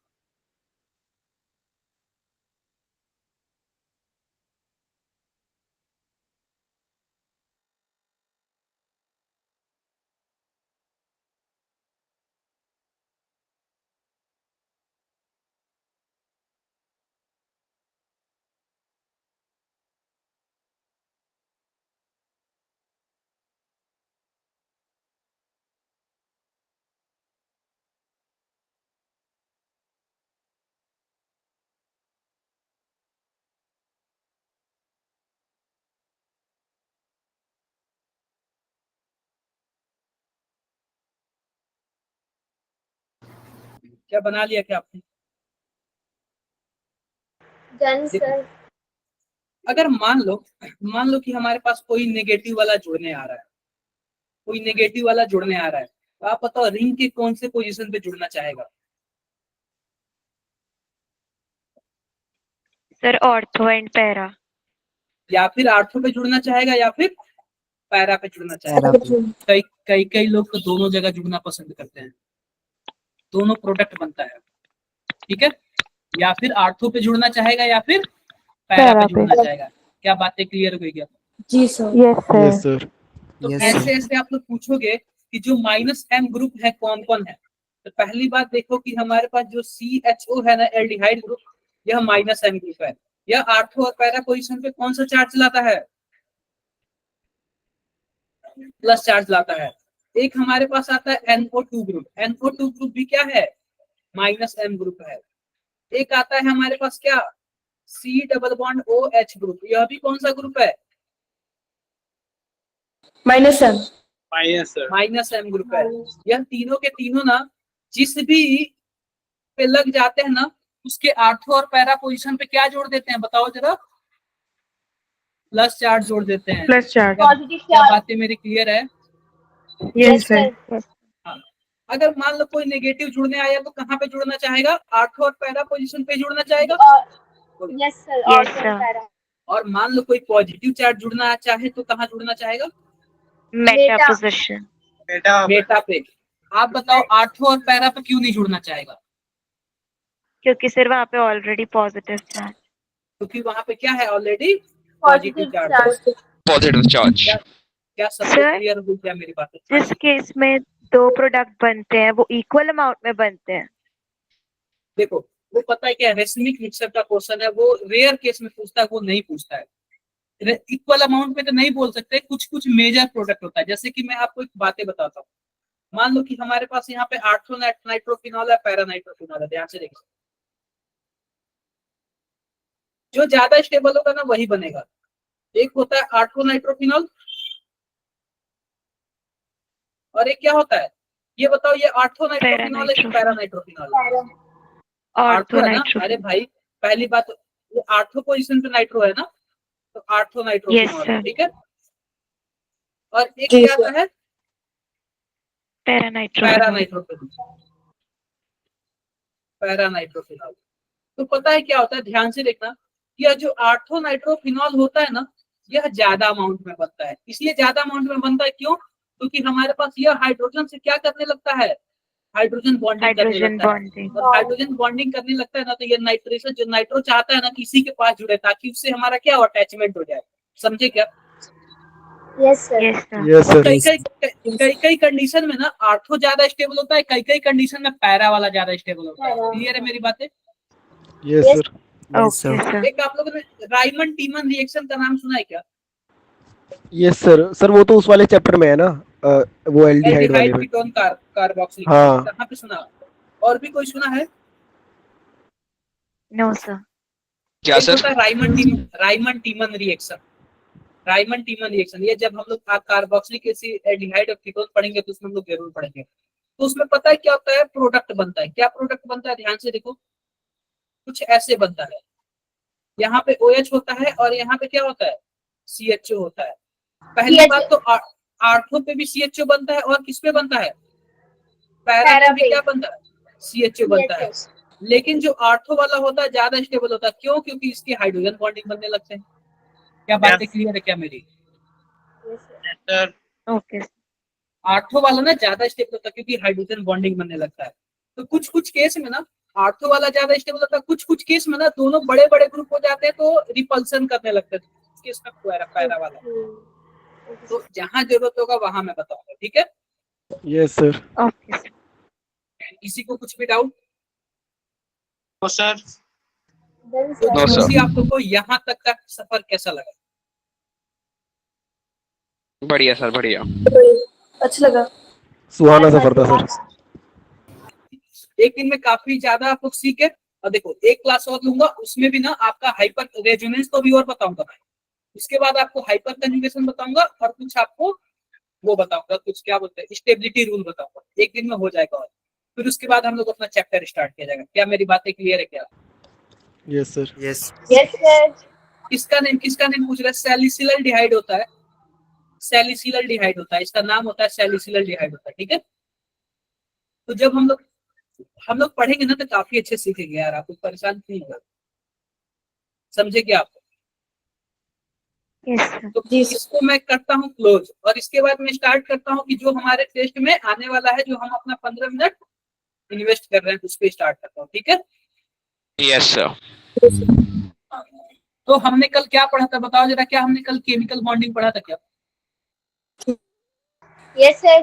क्या बना लिया क्या आपने? डन देखो, सर। अगर मान लो कि हमारे पास कोई नेगेटिव वाला जुड़ने आ रहा है, कोई नेगेटिव वाला जुड़ने आ रहा है, तो आप बताओ रिंग के कौन से पोजीशन पे जुड़ना चाहेगा? Sir ortho and para. या फिर आर्थो पे जुड़ना चाहेगा या फिर पैरा पे जुड़ना चाहेगा? पैरा पे। कई लोग तो दोनों जगह जुड़ना पसंद करते हैं, दोनों प्रोडक्ट बनता है, ठीक है। या फिर आर्थो पे जुड़ना चाहेगा या फिर पैरा पे जुड़ना चाहेगा। क्या बातें क्लियर हुई क्या? जी sir. Yes yes sir. Sir. तो Yes, ऐसे sir. ऐसे आप लोग पूछोगे कि जो -M ग्रुप है कौन कौन है। तो पहली बात देखो कि हमारे पास जो CHO है ना, एल्डिहाइड ग्रुप, यह -M ग्रुप है। यह आर्थो और पैरा पोजीशन पे कौन सा चार्ज लाता है? प्लस चार्ज लाता है। एक हमारे पास आता है NO2 ग्रुप। NO2 ग्रुप भी क्या है? -M ग्रुप है। एक आता है हमारे पास क्या, C double bond OH group. यह भी कौन सा ग्रुप है? -M। -M ग्रुप है। यह तीनों के तीनों ना जिस भी पे लग जाते हैं ना, उसके आर्थो और पैरा पोजीशन पे क्या जोड़ देते हैं बताओ जरा? प्लस चार्ज जोड़ देते हैं। Plus charge. पॉजिटिव क्या चार्ज। बातें मेरी क्लियर है? Yes sir. हाँ। अगर मान लो कोई नेगेटिव जुड़ने आया तो कहाँ पे जुड़ना चाहेगा? आर्थो और पैरा पोजीशन पे जुड़ना चाहेगा। Yes sir. Yes, और sir. पैरा। और मान लो कोई पॉजिटिव चार्ज जुड़ना चाहे तो कहाँ जुड़ना चाहेगा? Meta Meta. पोजीशन। मेटा पे। आप बताओ आर्थो और पैरा पे क्यों नहीं जुड़ना चाहेगा? क्योंकि सर वहाँ पे ऑलरेडी पॉजिटिव चार्ज। क्योंकि वहां पे क्या है? ऑलरेडी पॉजिटिव पॉजिटिव चार्ज है। चार्ज। Positive charge. क्या सब Sir, क्लियर हो गया मेरी बात? जिस केस में दो प्रोडक्ट बनते हैं वो इक्वल अमाउंट में बनते हैं। देखो वो पता है क्या, रेसमिक मिक्सर का क्वेश्चन है, वो रेयर केस में पूछता है, वो नहीं पूछता है। इक्वल अमाउंट में तो नहीं बोल सकते, कुछ कुछ मेजर प्रोडक्ट होता है। जैसे कि मैं आपको एक बातें बताता हूँ। मान लो कि हमारे पास यहाँ पे आर्थो नाइट्रोफिनॉल है, पैरा नाइट्रोफिनॉल है। ध्यान से देखो, जो ज्यादा स्टेबल होगा ना वही बनेगा। एक होता है आर्थो नाइट्रोफिनॉल और एक क्या होता है ये बताओ? ये आर्थो नाइट्रोफिनॉल है कि पैरा नाइट्रोफिनॉल? आर्थो है ना। अरे भाई पहली बात, ये आर्थो पोजीशन पे नाइट्रो है ना, तो आर्थो नाइट्रोफिनॉल है, ठीक है। और एक जी, क्या आता है? Para nitrophenol. Para nitrophenol. तो पता है क्या होता है? ध्यान से देखना, यह जो आर्थो नाइट्रोफिनॉल होता है ना, यह ज्यादा अमाउंट में बनता है। इसलिए ज्यादा अमाउंट में बनता है क्यों? क्योंकि हमारे पास यह हाइड्रोजन से क्या करने लगता है? हाइड्रोजन बॉन्डिंग करने लगता है। और हाइड्रोजन बॉन्डिंग करने लगता है ना, तो ये नाइट्रेशन जो नाइट्रो चाहता है ना किसी के पास जुड़े, ताकि उससे हमारा क्या अटैचमेंट हो जाए। समझे क्या? Yes sir. Yes sir. कई कंडीशन में ना आर्थो ज्यादा स्टेबल होता है, कई कंडीशन में पैरा वाला ज्यादा स्टेबल होता है। क्लियर है मेरी बातें? Yes sir. Okay sir. एक आप लोगों ने राइमन टीमन रिएक्शन का नाम सुना है क्या? Yes sir. सर वो तो उस वाले चैप्टर में है ना, वो एल्डिहाइड वाले में। Ketone carboxyl. हाँ। कहाँ पे सुना? और भी कोई सुना है? No sir. क्या एक सर? होता है Reimer Tiemann reaction. Reimer Tiemann reaction ये जब हम लोग कार्बोक्सिलिक एसिड एल्डिहाइड और कीटोन पढ़ेंगे तो उसमें हम लोग जरूर पढ़ेंगे। तो उसमें पता है क्या होता है? प्रोडक्ट बनता है। क्या प्रोडक्ट बनता है? ध्यान से देखो, कुछ ऐसे बनता है। यहाँ पे OH होता है और यहाँ पे क्या होता है? CHO होता है। पहली CHO। बात तो आर्थो पे भी CHO बनता है और किस पे बनता है? पैरा पे भी क्या बनता है? CHO बनता है। लेकिन जो आर्थो वाला होता है ज्यादा स्टेबल होता है। क्यों? क्योंकि इसके हाइड्रोजन बॉन्डिंग बनने लगते हैं। क्या बातें क्लियर है क्या मेरी? ओके। आर्थो वाला ना ज्यादा स्टेबल होता है क्योंकि हाइड्रोजन बॉन्डिंग बनने लगता है। तो कुछ कुछ केस में ना आर्थो वाला ज्यादा स्टेबल होता है, कुछ कुछ केस में ना दोनों बड़े बड़े ग्रुप हो जाते हैं तो रिपल्सन करने लगते हैं। केस में पैरा वाला। तो जहां जरूरत होगा वहां मैं बताऊंगा, ठीक है? Yes sir. Okay sir. किसी को कुछ भी डाउट? No sir. आप लोग को यहाँ तक का सफर कैसा लगा? बढ़िया सर, बढ़िया। अच्छा लगा। सुहाना सफर था सर। एक दिन में काफी ज्यादा आप लोग सीखे। और देखो एक क्लास और लूंगा, उसमें भी ना आपका हाइपर रेजोनेंस तो भी और बताऊंगा मैं। उसके बाद आपको हाइपर कंजुगेशन बताऊंगा और कुछ आपको वो बताऊंगा, कुछ क्या बोलते हैं, स्टेबिलिटी रूल बताऊंगा। एक दिन में हो जाएगा। और फिर उसके बाद हम लोग अपना चैप्टर स्टार्ट किया जाएगा। क्या मेरी बातें क्लियर है क्या? Yes sir. Yes. Yes sir. किसका नेम पूछ रहा है? सैलिसिलल डिहाइड होता है, सैलिसिलल डिहाइड होता है, इसका नाम होता है सैलिसिलल डिहाइड होता है, ठीक है। तो जब हम लोग पढ़ेंगे ना तो काफी अच्छे सीखेंगे यार, आपको परेशान नहीं होगा, समझे क्या आप? Yes sir. तो जी सर। इसको मैं करता हूँ क्लोज, और इसके बाद मैं स्टार्ट करता हूँ कि जो हमारे टेस्ट में आने वाला है, जो हम अपना 15 मिनट इन्वेस्ट कर रहे हैं, उस पर स्टार्ट करता हूँ, ठीक है। Yes sir. तो हमने कल क्या पढ़ा था, बताओ जरा, क्या हमने कल केमिकल बॉन्डिंग पढ़ा था क्या? Yes sir.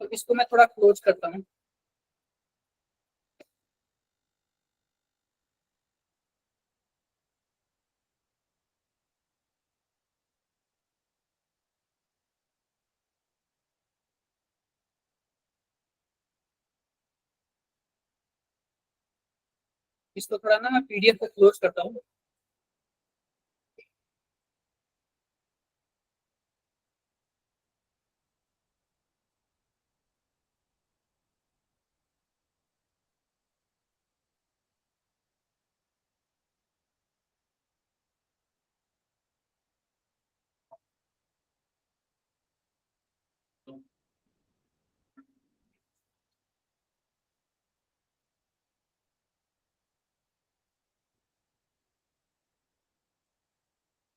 तो इसको मैं थोड़ा क्लोज करता हूँ। इसको थोड़ा ना मैं पीडीएफ को क्लोज करता हूँ।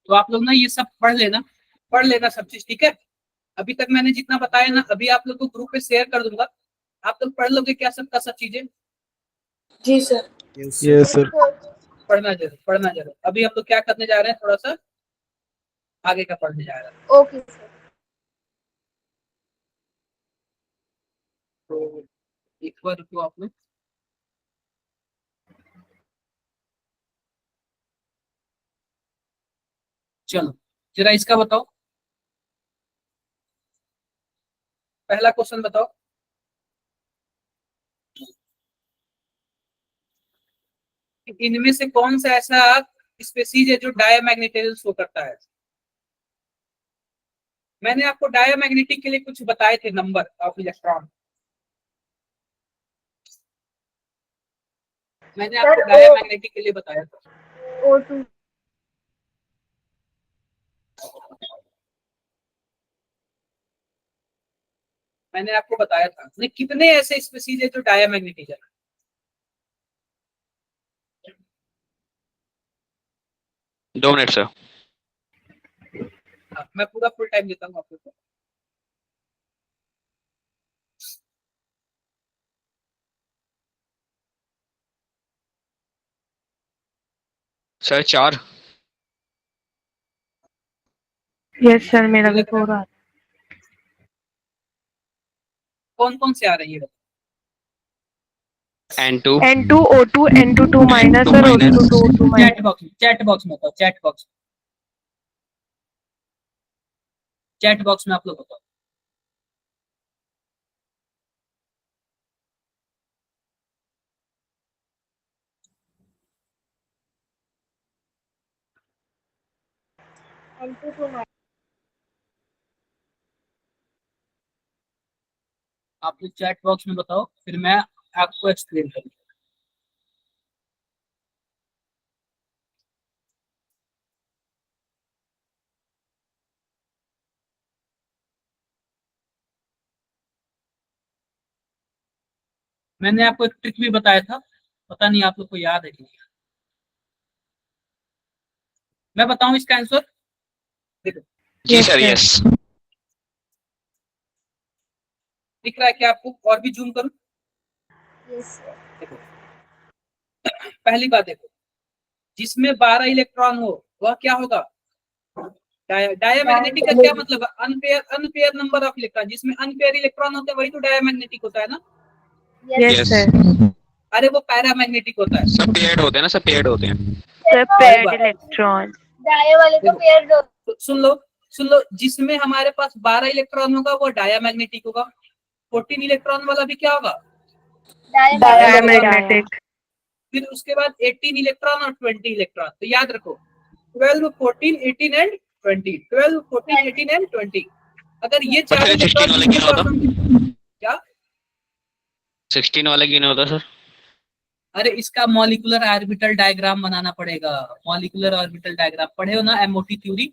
तो आप लोग ना ये सब पढ़ लेना सब चीज, ठीक है। अभी तक मैंने जितना बताया ना, अभी आप लोग को ग्रुप पे शेयर कर दूंगा, आप लोग पढ़ लोगे क्या सब का सब चीजें? जी सर। Yes sir. पढ़ना जरूर। अभी हम लोग क्या करने जा रहे हैं, थोड़ा सा आगे का पढ़ने जा रहे हैं। Okay sir. तो एक बार रुको आप लोग, चलो जरा इसका बताओ, पहला क्वेश्चन बताओ। इनमें से कौन सा ऐसा स्पेसीज है जो डायमैग्नेटाइजल शो करता है? मैंने आपको डायमैग्नेटिक के लिए कुछ बताए थे नंबर ऑफ इलेक्ट्रॉन, मैंने आपको डायमैग्नेटिक के लिए बताया था। O2। मैंने आपको बताया था नहीं, कितने ऐसे स्पेसीज है जो डायमैग्नेटिक है? 2 मिनट सर। हाँ, मैं पूरा फुल टाइम देता हूँ आपको। सर 4। यस सर, मेरा भी हो रहा है। कौन कौन से आ रही है? N2 N2 O2 N2 2 minus और O2 2 O2 minus. Chat box में बताओ, चैट बॉक्स में आप लोग बताओ। N2 2 minus. आप लोग चैट बॉक्स में बताओ, फिर मैं आपको एक्सप्लेन करूँ। मैंने आपको एक ट्रिक भी बताया था, पता नहीं आप लोग को याद है कि नहीं। मैं बताऊं इसका आंसर? देखो जी सर। यस दिख रहा है क्या आपको? और भी जूम करूं? Yes sir. देखो पहली बात देखो, जिसमें 12 इलेक्ट्रॉन हो वह क्या होगा? डायमैग्नेटिक का क्या मतलब है? अनपेयर नंबर ऑफ इलेक्ट्रॉन, जिसमें अनपेयर इलेक्ट्रॉन होते हैं वही तो डायमैग्नेटिक होता है ना। Yes sir. अरे वो पैरामैग्नेटिक होता है। सब पेयर्ड होते हैं ना, सब पेयर्ड होते हैं। Sir paired electron. डाय वाले तो पेयर दो। तो सुन लो, जिसमें हमारे पास 12 इलेक्ट्रॉन होगा वो डायमैग्नेटिक होगा, 14 इलेक्ट्रॉन वाला भी क्या होगा? डायमैग्नेटिक। फिर उसके बाद 18 इलेक्ट्रॉन और 20 इलेक्ट्रॉन। तो याद रखो 12 14 18 एंड 20, 12 14 18 एंड 20। अगर ये चार 16 वाला क्या होता? क्या 16 वाला क्यों नहीं होता सर? अरे इसका मॉलिक्यूलर ऑर्बिटल डायग्राम बनाना पड़ेगा। मॉलिक्यूलर ऑर्बिटल डायग्राम पढ़े हो ना एमओटी थ्योरी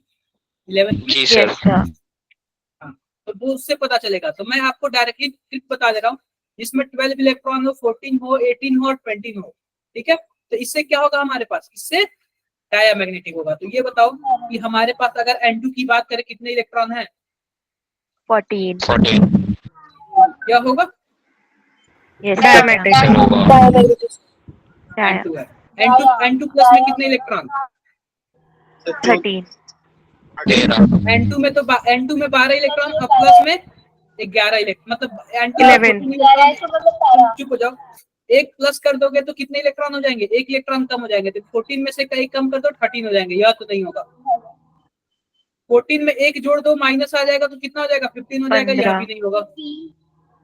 11th में? जी यस सर। सर। हाँ, तो वो उससे पता चलेगा। तो मैं आपको डायरेक्टली ट्रिक बता दे रहा हूँ, जिसमें 12 इलेक्ट्रॉन हो, 14 हो, 18 हो और 20 हो। ठीक है, तो इससे क्या होगा हमारे पास, इससे डायमैग्नेटिक होगा। तो ये बताओ कि हमारे पास अगर N2 की बात करें कितने इलेक्ट्रॉन है? 14। 14 क्या होगा? Yes Diametric. सर होगा। Diametric. N2 है। N2 प्लस में कितने इलेक्ट्रॉन? 13। 13 N2 में तो N2 में 12 इलेक्ट्रॉन और प्लस में 11 इलेक्ट्रॉन, मतलब N2 में 11। 14 इलेक्ट्रॉन। चुप हो जाओ। एक प्लस कर दोगे तो कितने इलेक्ट्रॉन हो जाएंगे? एक इलेक्ट्रॉन कम हो जाएंगे। तो 14 में से कहीं कम कर दो 13 हो जाएंगे। यह तो नहीं होगा। 14 में एक जोड़ दो माइनस आ जाएगा तो कितना हो जाएगा? 15 हो जाएगा। यह 15। भी नहीं होगा।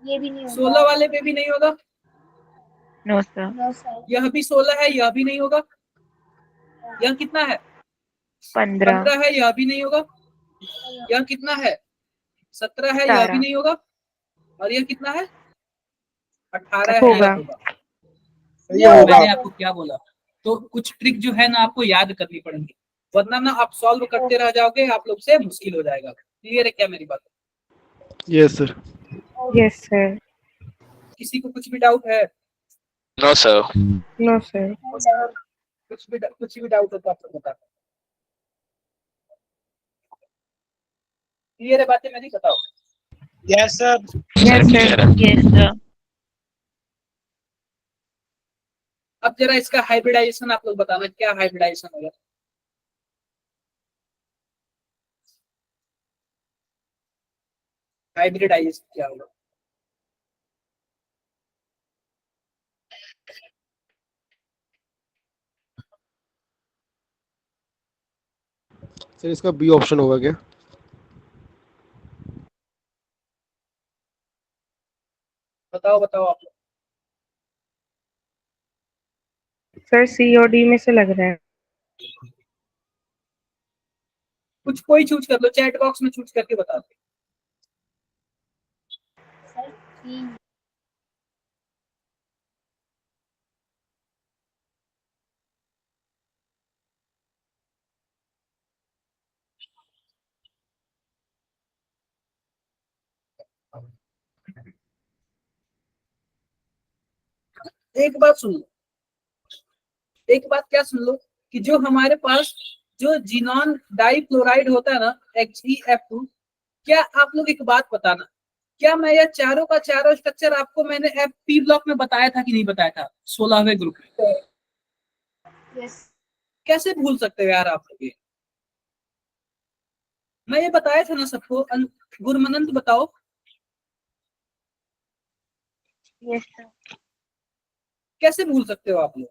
ये भी नहीं होगा। 16 वाले पे भी नहीं होगा। No sir. No sir. यह भी 16 है, यह भी नहीं होगा। यह कितना है? 15। 15 है, यह भी नहीं होगा। यह कितना है? 17 है, यह भी 17 नहीं होगा। और यह कितना है? 18 है, यह होगा। होगा। मैंने आपको क्या बोला? तो कुछ ट्रिक जो है ना आपको याद करनी पड़ेगी, वरना ना आप सॉल्व करते रह जाओगे, आप लोग से मुश्किल हो जाएगा। क्लियर है क्या मेरी बात? Yes sir. Yes sir. किसी को कुछ भी डाउट है? No sir. No sir. कुछ भी डाउट हो तो आप लोग बता। क्लियर है बातें मेरी? बताओ। Yes sir. Yes clear sir. है। Yes sir. अब जरा इसका हाइब्रिडाइजेशन आप लोग बताना, क्या हाइब्रिडाइजेशन होगा? हाइब्रिडाइजेशन क्या होगा? सर इसका बी ऑप्शन होगा क्या? बताओ बताओ आप लोग। सर सी और डी में से लग रहा है। कुछ कोई चूज कर लो, चैट बॉक्स में चूज करके बता दो। सर सी। एक बात सुन लो, एक बात क्या सुन लो, कि जो हमारे पास जो जिनॉन डाइक्लोराइड होता है ना, HeF2, क्या आप लोग एक बात बताना, क्या मैं यह चारों का चारों स्ट्रक्चर आपको मैंने पी ब्लॉक में बताया था कि नहीं बताया था? 16वें ग्रुप में। यस। कैसे भूल सकते हो यार आप लोग ये? मैं ये बताया था ना सबको। गुरमनंत बताओ। Yes sir. कैसे भूल सकते हो आप लोग?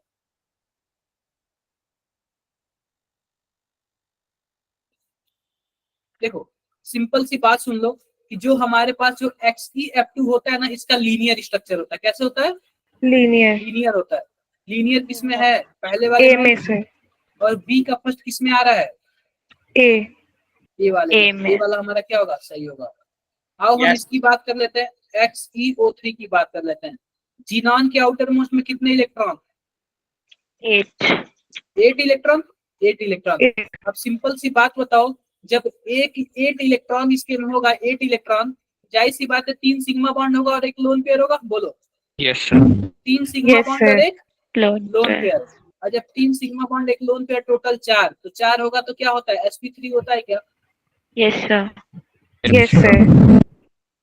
देखो, सिंपल सी बात सुन लो, कि जो हमारे पास जो XeF2 होता है ना, इसका लीनियर स्ट्रक्चर होता है। कैसे होता है? लीनियर। लीनियर होता है। लीनियर किस में है? पहले वाले ए में। में से। और बी का फर्स्ट किस में आ रहा है? ए। ए वाले ए में। में। ए वाला हमारा क्या होगा? सही होगा। आओ हम Yes. इसकी बात कर लेते हैं, XeO3 की बात कर लेते हैं। जीनॉन के आउटर मोस्ट में कितने इलेक्ट्रॉन? 8। 8 इलेक्ट्रॉन। 8 इलेक्ट्रॉन। अब सिंपल सी बात बताओ, जब एक 8 इलेक्ट्रॉन इसके में होगा, 8 इलेक्ट्रॉन, जाहिर सी बात है 3 सिग्मा बॉन्ड होगा और एक लोन पेयर होगा। बोलो। Yes sir. 3 sigma yes bond और सर। एक लोन लोन पे। पेयर। और जब 3 सिग्मा बॉन्ड एक लोन पेयर, टोटल 4, तो 4 होगा तो क्या होता है? sp3 होता है क्या? Yes sir. Yes sir.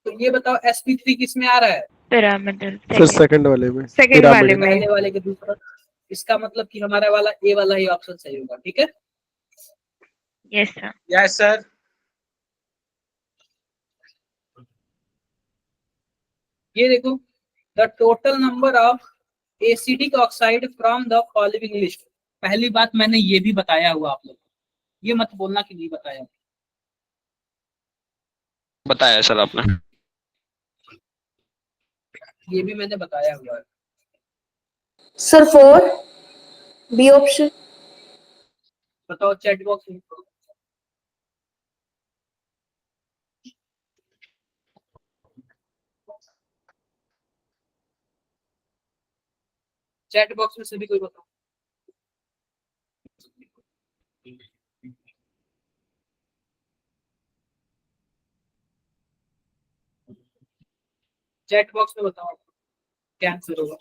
तो ये बताओ sp3 किस में आ रहा है? पिरामिडल। सर सेकंड वाले में, सेकंड वाले पिरामिड। में। पहले वाले के दूसरा। इसका मतलब कि हमारा वाला ए वाला ही ऑप्शन सही होगा। ठीक है। Yes sir. Yes sir. ये देखो, the total number of acidic oxide from the following list. पहली बात मैंने ये भी बताया हुआ आप लोग को, ये मत बोलना कि नहीं बताया। बताया सर आपने। ये भी मैंने बताया हुआ है। Sir 4 B option. बताओ चैट बॉक्स में। चैट बॉक्स में से भी कोई बताओ। चैट बॉक्स में बताओ क्या आंसर होगा।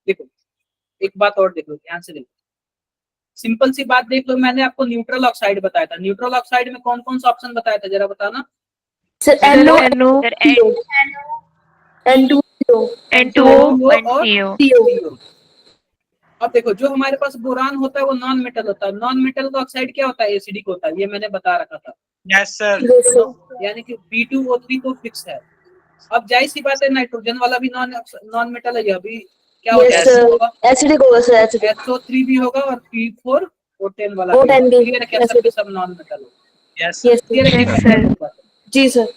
देखो एक बात और देख लो, ध्यान से देखो, सिंपल सी बात देख लो। मैंने आपको न्यूट्रल ऑक्साइड बताया था, न्यूट्रल ऑक्साइड में कौन कौन सा ऑप्शन बताया था जरा बताना। Sir, NO, NO, N2O, N2O and और CO. CO. अब देखो जो हमारे पास बोरान होता है वो नॉन मेटल होता है, नॉन मेटल का ऑक्साइड क्या होता है, एसिडिक होता है, ये मैंने बता रखा था। Yes sir. Yes, sir. यानी कि B2O3 तो फिक्स है। अब जाहिर सी बात है नाइट्रोजन वाला भी नॉन मेटल है, यह भी क्या Yes, होगा, sir. होगा, Acidic होगा sir, acidic. SO3 भी होगा और P4O10 वाला भी O10 होगा। भी, क्लियर है क्या, सब के acidic. सब नॉन मेटल होगा। यस Yes, क्लियर है Yes, क्या sir. बात है? जी sir.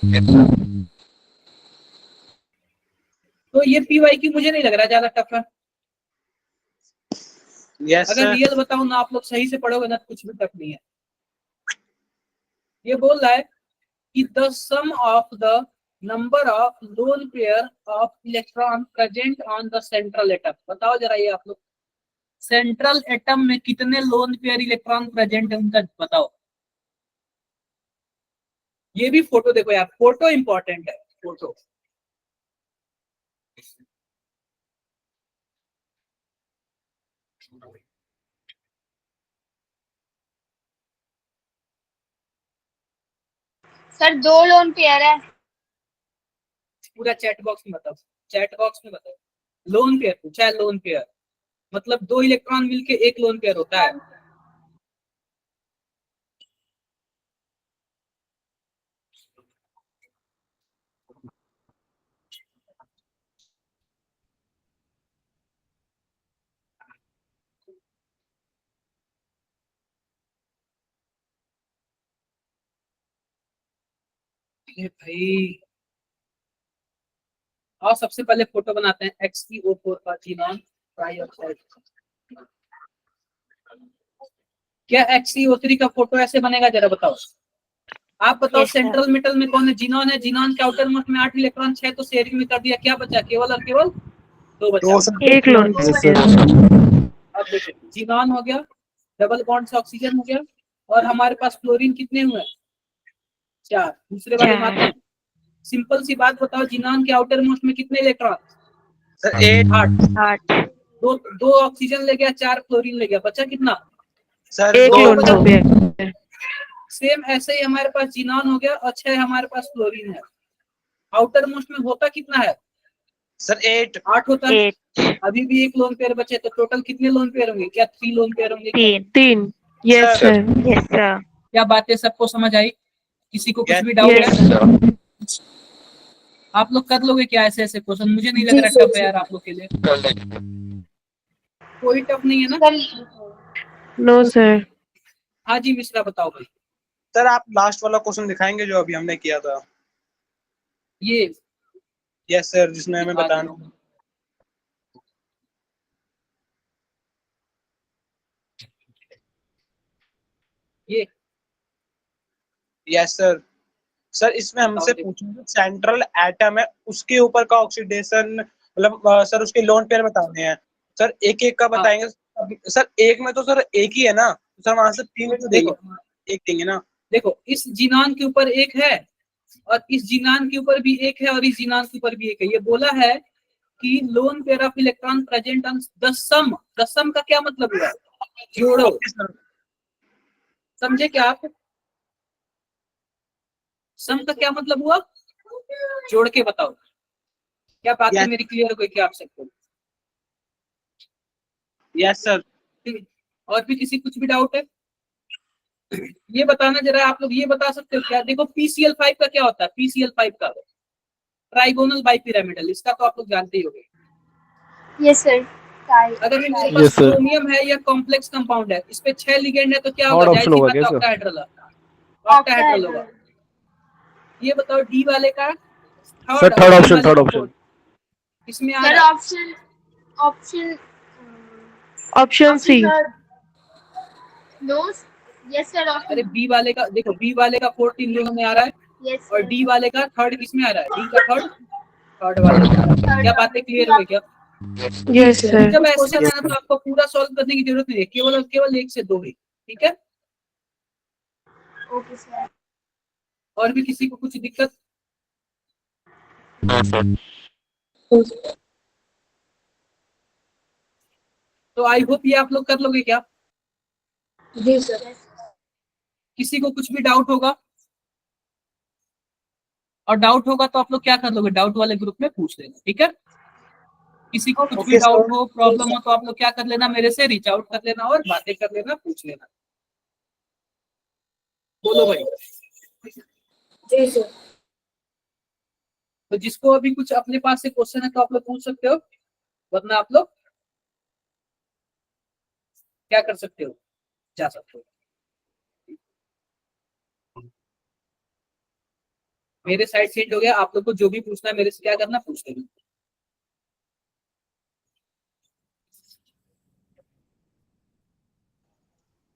तो ये PYQ मुझे नहीं लग रहा ज्यादा टफ है। यस अगर सर। रियल बताऊं ना, आप लोग सही से पढ़ोगे ना, कुछ भी टफ नहीं है। ये बोल रहा है कि the sum of the number of lone pair of electron present on the central atom. बताओ जरा ये आप लोग, सेंट्रल एटम में कितने लोन पेयर इलेक्ट्रॉन प्रेजेंट है उनका बताओ। ये भी फोटो देखो यार, फोटो इंपॉर्टेंट है, फोटो। सर 2 लोन पेयर है। पूरा चैट बॉक्स में बताओ, चैट बॉक्स में बताओ। लोन पेयर पूछा है, लोन पेयर मतलब 2 इलेक्ट्रॉन मिलके 1 लोन पेयर होता है। अरे भाई, और सबसे पहले फोटो बनाते हैं XeO4 का, जीनॉन ट्राइऑक्साइड। क्या XeO3 का फोटो ऐसे बनेगा जरा बताओ। आप बताओ Yes, sir. सेंट्रल मेटल में कौन है, जीनॉन है। जीनॉन के आउटर मोस्ट में 8 इलेक्ट्रॉन, 6 तो शेयरिंग में कर दिया, क्या बचा, केवल और केवल 2 बचा। दो सर। एक लोन Yes, sir. पेयर. अब देखो जीनॉन हो गया, डबल बॉन्ड से ऑक्सीजन हो गया, और हमारे पास क्लोरीन कितने हुए, 4। दूसरे वाले में आते हैं। सिंपल सी बात बताओ, जीनॉन के आउटर मोस्ट में कितने इलेक्ट्रॉन, सर 8 8। 8. दो ऑक्सीजन ले गया, 4 क्लोरीन ले गया, बचा कितना, सर एक 2 लोन पेयर. सेम ऐसे ही हमारे पास जीनॉन हो गया और 6 हमारे पास क्लोरीन है। आउटर मोस्ट में होता कितना है, सर 8 8 होता है। 8. अभी भी 1 लोन पेयर बचे, तो टोटल कितने लोन पेयर होंगे, क्या 3 लोन पेयर होंगे। 3. Yes, Sir. sir. Yes, sir. क्या बातें सबको समझ आई, किसी को कुछ Yes. भी डाउट Yes, है। sir. आप लोग कर लोगे क्या ऐसे ऐसे क्वेश्चन, मुझे नहीं लग जी, रहा सर, टफ है यार आप लोग के लिए, कोई टफ नहीं है ना। Sir No, sir. हाँ जी मिश्रा बताओ भाई। सर आप लास्ट वाला क्वेश्चन दिखाएंगे जो अभी हमने किया था। ये यस सर, जिसमें हमें बताना। ये यस सर। सर इसमें हमसे पूछेंगे सेंट्रल एटम है उसके ऊपर का ऑक्सीडेशन, मतलब सर उसके लोन पेयर बताने हैं। सर एक एक का बताएंगे। सर एक में तो सर एक ही है ना, सर वहां से 3 तो देखो एक देंगे ना। देखो, इस जीनान के ऊपर एक है और इस जीनान के ऊपर भी एक है और इस जीनान के ऊपर भी एक है। ये बोला है कि lone pair of electron present on the sum. The sum का क्या मतलब हुआ, जोड़ो। समझे क्या आप, सम का क्या मतलब हुआ, जोड़ के बताओ। क्या बात है Yes. मेरी क्लियर हो गई क्या आप सबको। यस सर। ठीक है। और भी किसी कुछ भी डाउट है? ये बताना जरा, आप लोग ये बता सकते हो क्या? देखो PCl5 का क्या होता है? PCl5 का ट्राइगोनल बाइपिरामिडल, इसका तो आप लोग जानते ही होंगे। Yes sir. अगर ये मेरे Yes, पास sir. क्रोमियम है या कॉम्प्लेक्स कंपाउंड है, इस पे 6 लिगेंड है तो क्या होगा? Third जाहिर option सी होगा बात है क्या इसका? ऑक्टाहेड्रल है। ऑक्टाहेड्रल होगा। ये बताओ डी वाले का सर थर्ड थर्ड और ऑप्शन, वाले थर्ड का ऑप्शन। फोर्थ, इसमें आ सर रहा है? Option option C. No. Yes sir अरे ऑप्शन। बी वाले का देखो, बी वाले का फोर्थ इन दोनों में आ रहा है, यस और सर। डी वाले का थर्ड किसमें आ रहा है? डी का थर्ड थर्ड वाले में आ रहा है। क्या बातें क्लियर हो गई क्या? Yes sir. जब ऐसे है ना तो आपको पूरा सॉल्व करने की जरूरत नहीं है, केवल केवल 1 से 2 ही। ठीक है। Okay sir. और भी किसी को कुछ दिक्कत? तो आई होप ये आप लोग कर लोगे क्या? जी सर। किसी को कुछ भी डाउट होगा? और डाउट होगा तो आप लोग क्या कर लोगे? डाउट वाले ग्रुप में पूछ लेना। ठीक है। किसी को कुछ भी Okay, डाउट sir. हो, प्रॉब्लम हो, तो आप लोग क्या कर लेना? मेरे से रीच आउट कर लेना और बातें कर लेना, पूछ लेना। बोलो भाई। जी सर। तो जिसको अभी कुछ अपने पास से क्वेश्चन है तो आप लोग पूछ सकते हो, वरना आप लोग क्या कर सकते हो? जा सकते हो। मेरे साइड चेंज हो गया। आप लोग को जो भी पूछना है मेरे से क्या करना, पूछ लेना।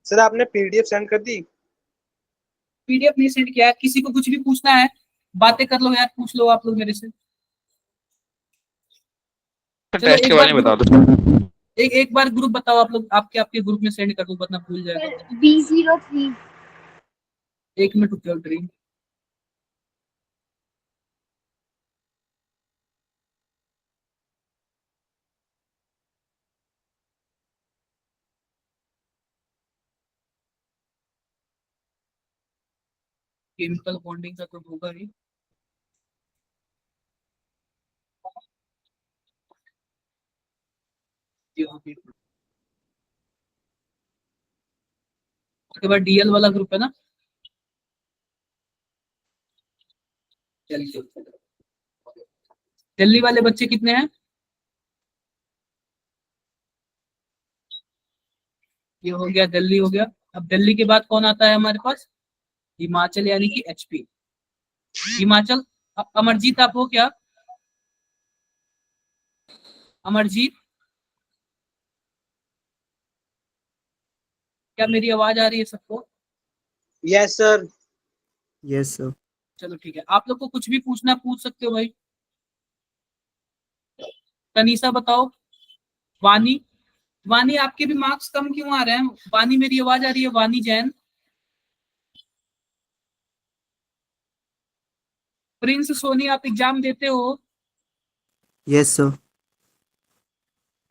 सर आपने PDF सेंड कर दी? PDF नहीं सेंड किया है। किसी को कुछ भी पूछना है, बातें कर लो यार, पूछ लो आप लोग मेरे से। चलो टेस्ट एक के बारे बार में बता ग्रुप, दो। एक बार ग्रुप बताओ आप लोग, आपके ग्रुप में सेंड कर दो, वरना भूल जाएगा। Sir B03। 1 मिनट रुक जाओ ड्रीम। केमिकल बॉन्डिंग का तो होगा ही। उसके बाद DL वाला ग्रुप है ना। चलिए, दिल्ली वाले बच्चे कितने हैं? ये हो गया, दिल्ली हो गया। अब दिल्ली के बाद कौन आता है हमारे पास? हिमाचल, यानी कि HP। हिमाचल। अमरजीत आप हो क्या? अमरजीत, क्या मेरी आवाज आ रही है सबको? Yes sir. Yes sir. चलो ठीक है। आप लोग को कुछ भी पूछना पूछ सकते हो भाई। तनीषा बताओ। वानी, वानी आपके भी मार्क्स कम क्यों आ रहे हैं? वानी, मेरी आवाज आ रही है? वानी जैन। प्रिंस सोनी, आप एग्जाम देते हो? Yes sir.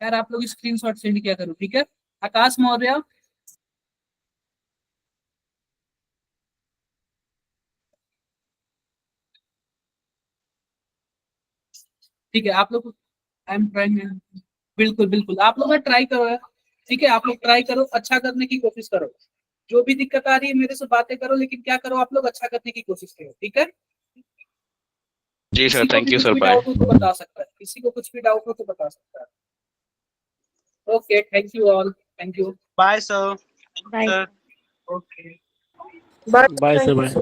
यार आप लोग स्क्रीनशॉट सेंड किया करो, ठीक है। आकाश मौर्य, ठीक है। आप लोग, आई एम ट्राइंग। बिल्कुल बिल्कुल, आप लोग ट्राई करो यार। ठीक है, आप लोग ट्राई करो, अच्छा करने की कोशिश करो। जो भी दिक्कत आ रही है मेरे से बातें करो, लेकिन क्या करो, आप लोग अच्छा करने की कोशिश करो। ठीक है। जी किसी सर, को थैंक भी यू कुछ सर, भी बाय। डाउट हो तो बता सकता है, किसी को कुछ भी डाउट हो तो बता सकता है। Okay, thank you all, thank you. Bye sir. Bye. Okay. Bye sir, bye.